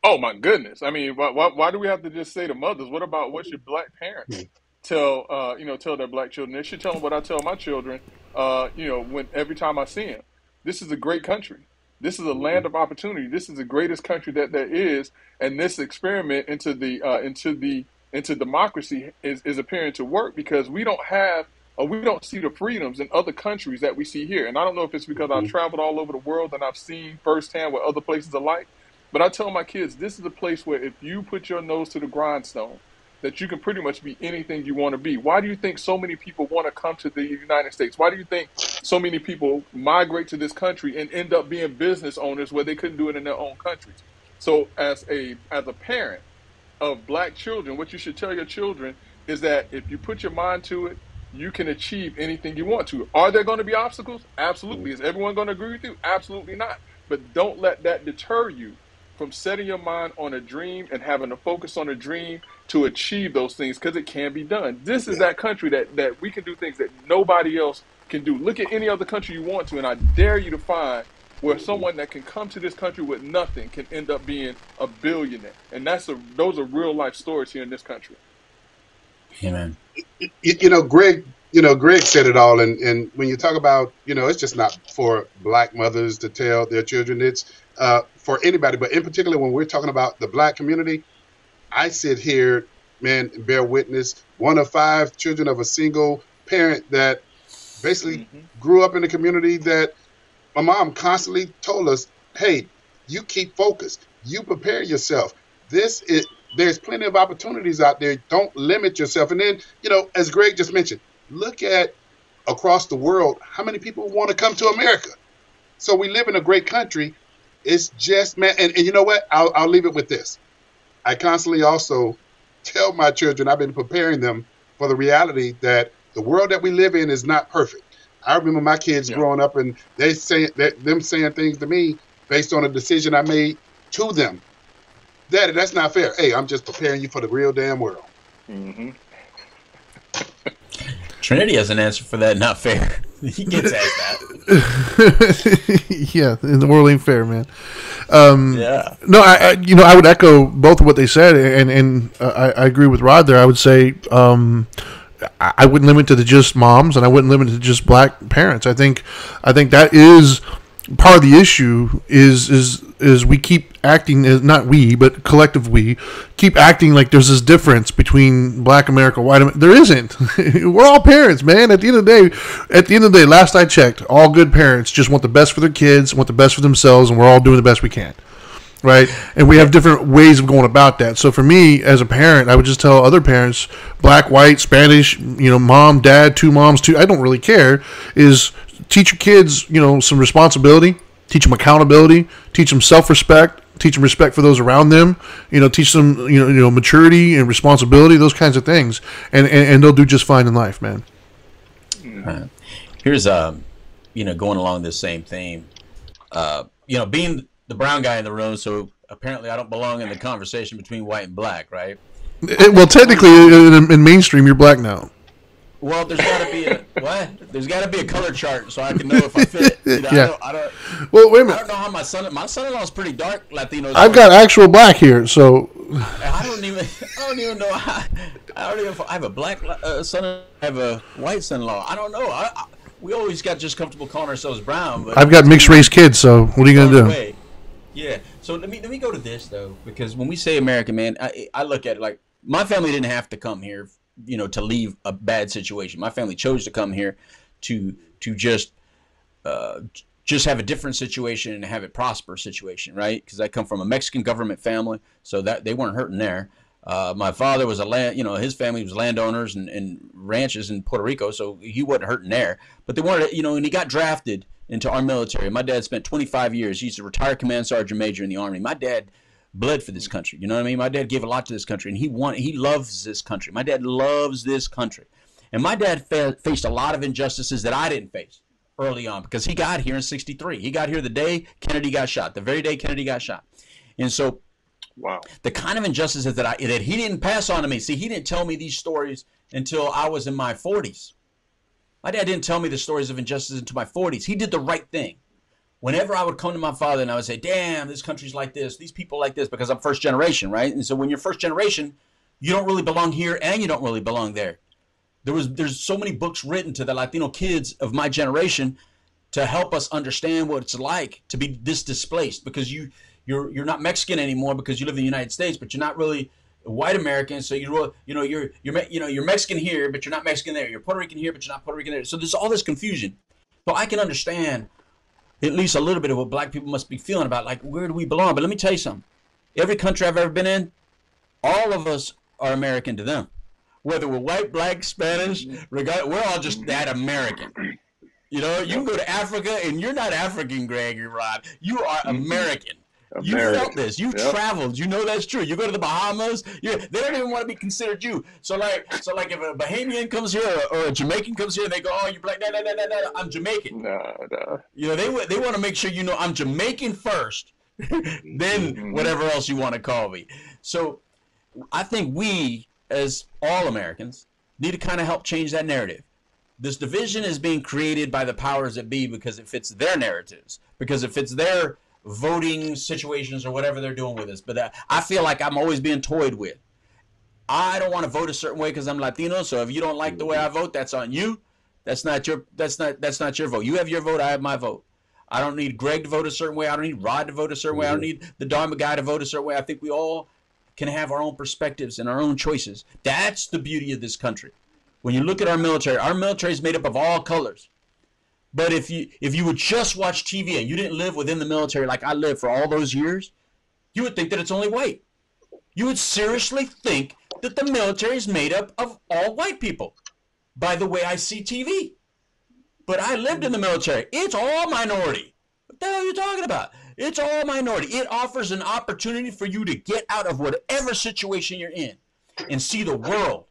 Oh my goodness! I mean, why do we have to just say to mothers? What about what should black parents tell their black children? They should tell them what I tell my children. Every time I see them, this is a great country. This is a land of opportunity. This is the greatest country that there is, and this experiment into democracy is appearing to work because we don't see the freedoms in other countries that we see here. And I don't know if it's because I've traveled all over the world and I've seen firsthand what other places are like. But I tell my kids, this is a place where if you put your nose to the grindstone, that you can pretty much be anything you want to be. Why do you think so many people want to come to the United States? Why do you think so many people migrate to this country and end up being business owners where they couldn't do it in their own countries? So as a parent of black children, what you should tell your children is that if you put your mind to it, you can achieve anything you want to. Are there going to be obstacles? Absolutely. Is everyone going to agree with you? Absolutely not. But don't let that deter you from setting your mind on a dream and having to focus on a dream to achieve those things, because it can be done. This is that country that we can do things that nobody else can do. Look at any other country you want to, and I dare you to find where someone that can come to this country with nothing can end up being a billionaire. And those are real life stories here in this country. Amen. Greg said it all. And when you talk about, it's just not for black mothers to tell their children. It's for anybody. But in particular, when we're talking about the black community, I sit here, man, and bear witness, one of 5 children of a single parent that basically grew up in a community that my mom constantly told us, hey, you keep focused. You prepare yourself. There's plenty of opportunities out there. Don't limit yourself. And then, as Greg just mentioned, look at across the world, how many people want to come to America? So we live in a great country. It's just, man, and you know what? I'll leave it with this. I constantly also tell my children, I've been preparing them for the reality that the world that we live in is not perfect. I remember my kids growing up and them saying things to me based on a decision I made to them. Daddy, that's not fair. Hey, I'm just preparing you for the real damn world. Trinity has an answer for that. Not fair. He gets asked that. Yeah, the world ain't fair, man. Yeah. No, I would echo both of what they said, and I agree with Rod there. I would say I wouldn't limit it to just moms, and I wouldn't limit it to just black parents. I think that is part of the issue. Is we keep acting, not we, but collective we keep acting like there's this difference between black America, white America. There isn't. We're all parents, man. At the end of the day, last I checked, all good parents just want the best for their kids, want the best for themselves, and we're all doing the best we can. Right? And we have different ways of going about that. So for me, as a parent, I would just tell other parents, black, white, Spanish, mom, dad, two moms, I don't really care, is teach your kids, some responsibility, teach them accountability, teach them self-respect, teach them respect for those around them, teach them, maturity and responsibility, those kinds of things. And they'll do just fine in life, man. Here's, going along this same theme, being the brown guy in the room, so apparently I don't belong in the conversation between white and black, right? Well, technically, in mainstream, you're black now. Well, there's got to be There's got to be a color chart so I can know if I fit. Yeah. I don't. Well, wait a minute. I don't know how my son-in-law is pretty dark Latino. I've got actual black here, so. I don't even know. I have a black son. I have a white son-in-law. I don't know. We always got just comfortable calling ourselves brown. But I've got mixed race kids, so what are you gonna do? Yeah. So let me go to this though, because when we say American, man, I look at it like my family didn't have to come here, to leave a bad situation. My family chose to come here to just have a different situation and have it prosper situation, right? Because I come from a Mexican government family, so that they weren't hurting there. My father was his family was landowners and ranches in Puerto Rico, so he wasn't hurting there. But they wanted, and he got drafted into our military. My dad spent 25 years. He's a retired command sergeant major in the Army. My dad bled for this country. You know what I mean? My dad gave a lot to this country, and he loves this country. My dad loves this country. And my dad faced a lot of injustices that I didn't face early on because he got here in '63. He got here the day Kennedy got shot, the very day Kennedy got shot. And so wow, the kind of injustices that he didn't pass on to me. See, he didn't tell me these stories until I was in my 40s. My dad didn't tell me the stories of injustice until my 40s. He did the right thing. Whenever I would come to my father and I would say, damn, this country's like this, these people like this, because I'm first generation, right? And so when you're first generation, you don't really belong here and you don't really belong there. There's so many books written to the Latino kids of my generation to help us understand what it's like to be this displaced, because you're not Mexican anymore because you live in the United States, but you're not really white American, so you're Mexican here, but you're not Mexican there. You're Puerto Rican here, but you're not Puerto Rican there. So there's all this confusion. So I can understand at least a little bit of what black people must be feeling about, like, where do we belong? But let me tell you something. Every country I've ever been in, all of us are American to them. Whether we're white, black, Spanish, we're all just that American. You can go to Africa and you're not African, Greg or Rod. You are American. You felt this. You've traveled. You know that's true. You go to the Bahamas. They don't even want to be considered you. So like if a Bahamian comes here or a Jamaican comes here, and they go, "Oh, you're black." No, I'm Jamaican. No. They want to make sure I'm Jamaican first, then whatever else you want to call me. So I think we, as all Americans, need to kind of help change that narrative. This division is being created by the powers that be because it fits their narratives, because it fits their voting situations or whatever they're doing with us. But I feel like I'm always being toyed with. I don't want to vote a certain way because I'm Latino. So if you don't like the way I vote, that's on you. That's not your vote. You have your vote. I have my vote. I don't need Greg to vote a certain way. I don't need Rod to vote a certain way. I don't need the Dharma Guy to vote a certain way. I think we all can have our own perspectives and our own choices. That's the beauty of this country. When you look at our military is made up of all colors. But if you would just watch TV and you didn't live within the military like I lived for all those years, you would think that it's only white. You would seriously think that the military is made up of all white people by the way I see TV. But I lived in the military. It's all minority. What the hell are you talking about? It's all minority. It offers an opportunity for you to get out of whatever situation you're in and see the world.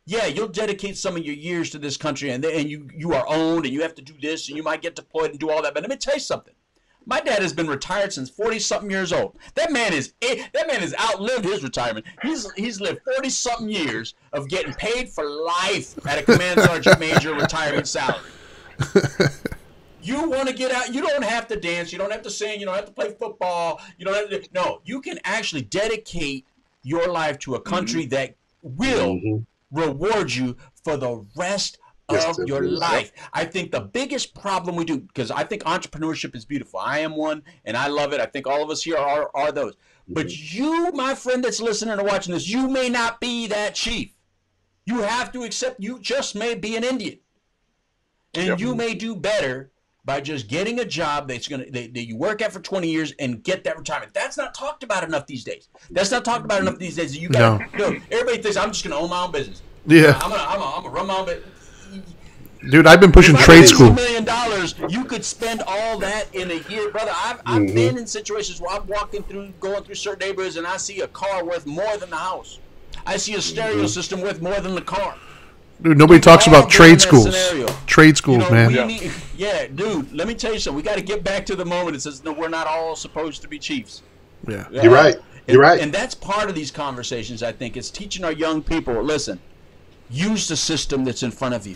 Yeah, you'll dedicate some of your years to this country, and you are owned, and you have to do this, and you might get deployed and do all that. But let me tell you something. My dad has been retired since 40-something years old. That man has outlived his retirement. He's lived 40-something years of getting paid for life at a command sergeant major retirement salary. You want to get out. You don't have to dance. You don't have to sing. You don't have to play football. You don't have to. No, you can actually dedicate your life to a country that will reward you for the rest of your life. I think the biggest problem we do, because I think entrepreneurship is beautiful. I am one, and I love it. I think all of us here are those. But you, my friend that's listening or watching this, you may not be that chief. You have to accept you just may be an Indian. And you may do better by just getting a job that you work at for 20 years and get that retirement. That's not talked about enough these days. That's not talked about enough these days. You got everybody thinks I'm just gonna own my own business. Yeah. I'm gonna run my own business. Dude, I've been pushing trade school. $2 million, you could spend all that in a year, brother. I've been in situations where I'm going through certain neighborhoods, and I see a car worth more than the house. I see a stereo system worth more than the car. Dude, nobody talks about trade schools. Trade schools, man. Dude, let me tell you something. We got to get back to the moment. It says, no, we're not all supposed to be chiefs. Yeah. You're right. You're right. And that's part of these conversations, I think, is teaching our young people, listen, use the system that's in front of you.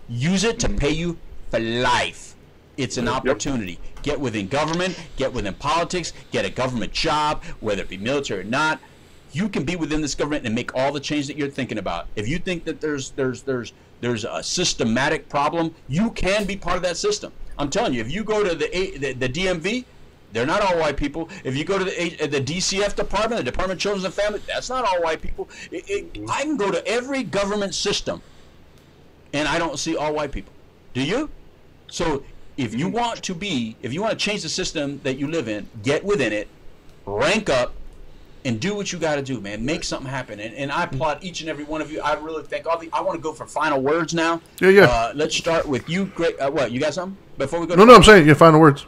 Use it to pay you for life. It's an opportunity. Get within government, get within politics, get a government job, whether it be military or not. You can be within this government and make all the change that you're thinking about. If you think that there's a systematic problem, you can be part of that system. I'm telling you, if you go to the DMV, they're not all white people. If you go to the DCF department, the Department of Children and Family, that's not all white people. I can go to every government system, and I don't see all white people. Do you? So if you want to change the system that you live in, get within it, rank up, and do what you got to do, man. Make something happen. And I applaud each and every one of you. I really thank all I want to go for final words now. Yeah. Let's start with you, Greg. What, you got something before we go? No, I'm saying final words.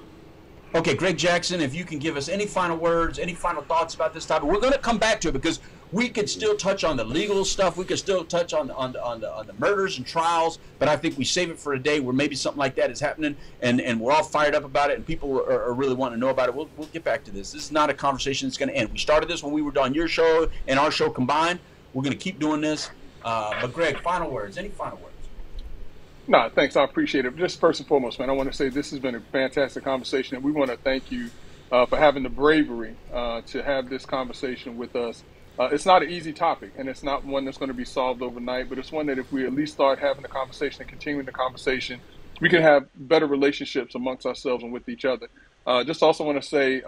Okay, Greg Jackson, if you can give us any final words, any final thoughts about this topic. We're going to come back to it because we could still touch on the legal stuff. We could still touch on the murders and trials, but I think we save it for a day where maybe something like that is happening, and we're all fired up about it, and people are really wanting to know about it. We'll get back to this. This is not a conversation that's going to end. We started this when we were on your show and our show combined. We're going to keep doing this. But Greg, final words. Any final words? No, thanks. I appreciate it. Just first and foremost, man, I want to say this has been a fantastic conversation, and we want to thank you for having the bravery to have this conversation with us. It's not an easy topic, and it's not one that's going to be solved overnight, but it's one that if we at least start having the conversation and continuing the conversation, we can have better relationships amongst ourselves and with each other. Just also want to say,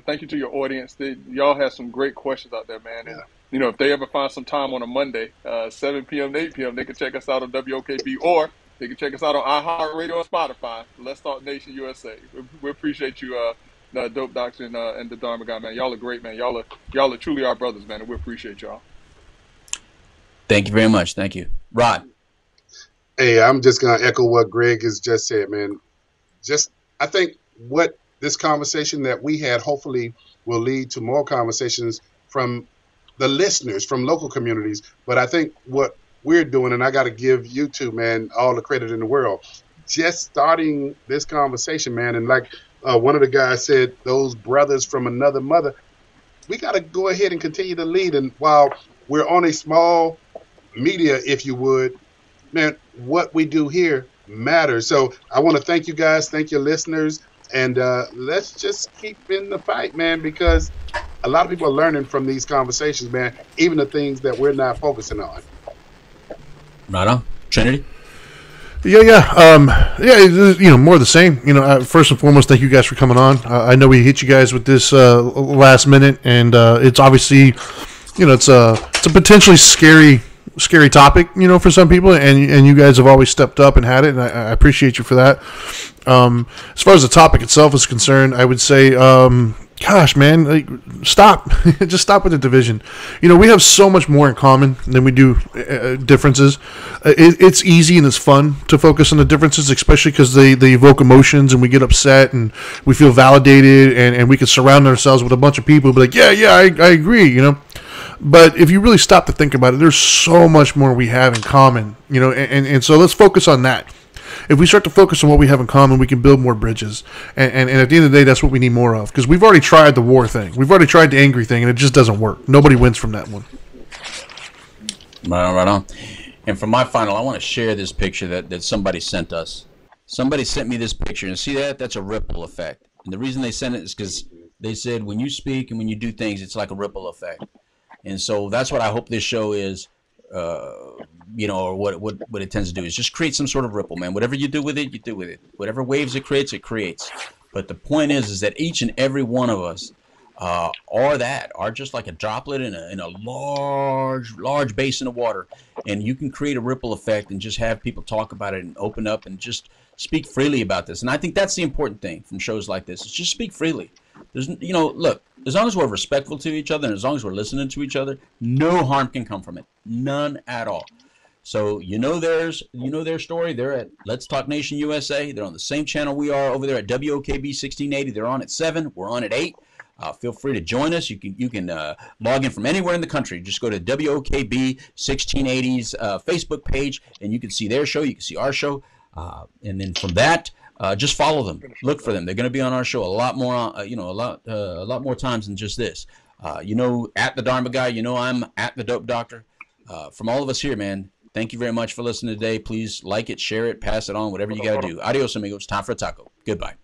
thank you to your audience. Y'all have some great questions out there, man. And, if they ever find some time on a Monday, 7 p.m. to 8 p.m., they can check us out on WOKB, or they can check us out on iHeartRadio and Spotify. Let's Talk Nation USA. We appreciate you, Dope Doctor and the Dharma Guy, man. Y'all are great, man. Y'all are truly our brothers, man, and we appreciate y'all. Thank you very much. Thank you. Rod. Hey, I'm just going to echo what Greg has just said, man. I think what this conversation that we had hopefully will lead to more conversations from the listeners, from local communities. But I think what we're doing, and I got to give you two, man, all the credit in the world, just starting this conversation, man. And like one of the guys said, those brothers from another mother, we got to go ahead and continue to lead. And while we're on a small media, if you would, man, what we do here matters. So I want to thank you guys, thank your listeners, and let's just keep in the fight, man, because a lot of people are learning from these conversations, man, even the things that we're not focusing on. Right on. Trinity? Yeah. More of the same. First and foremost, thank you guys for coming on. I know we hit you guys with this last minute, and it's obviously, it's a potentially scary topic, for some people, and you guys have always stepped up and had it, and I appreciate you for that. As far as the topic itself is concerned, I would say, gosh, man, stop. Just stop with the division. We have so much more in common than we do differences. It's easy and it's fun to focus on the differences, especially because they evoke emotions and we get upset and we feel validated, and we can surround ourselves with a bunch of people who be like, yeah, I agree, But if you really stop to think about it, there's so much more we have in common, and so let's focus on that. If we start to focus on what we have in common, we can build more bridges. And at the end of the day, that's what we need more of. Because we've already tried the war thing. We've already tried the angry thing, and it just doesn't work. Nobody wins from that one. Right on. And for my final, I want to share this picture that somebody sent us. Somebody sent me this picture, and see that? That's a ripple effect. And the reason they sent it is because they said when you speak and when you do things, it's like a ripple effect. And so that's what I hope this show is, you know, or what it tends to do is just create some sort of ripple, man. Whatever you do with it, you do with it. Whatever waves it creates, it creates. But the point is that each and every one of us are just like a droplet in a large basin of water, and you can create a ripple effect and just have people talk about it and open up and just speak freely about this. And I think that's the important thing from shows like this, is just speak freely. There's, you know, look, as long as we're respectful to each other and as long as we're listening to each other, no harm can come from it, none at all. So you know their story. They're at Let's Talk Nation USA. They're on the same channel we are over there at WOKB 1680. They're on at 7. We're on at 8. Feel free to join us. You can log in from anywhere in the country. Just go to WOKB 1680's Facebook page, and you can see their show. You can see our show, and then from that, just follow them. Look for them. They're going to be on our show a lot more. A lot more times than just this. You know, at the Dharma Guy. You know, I'm at the Dope Doctor. From all of us here, man. Thank you very much for listening today. Please like it, share it, pass it on, whatever you got to do. Adios, amigos. Time for a taco. Goodbye.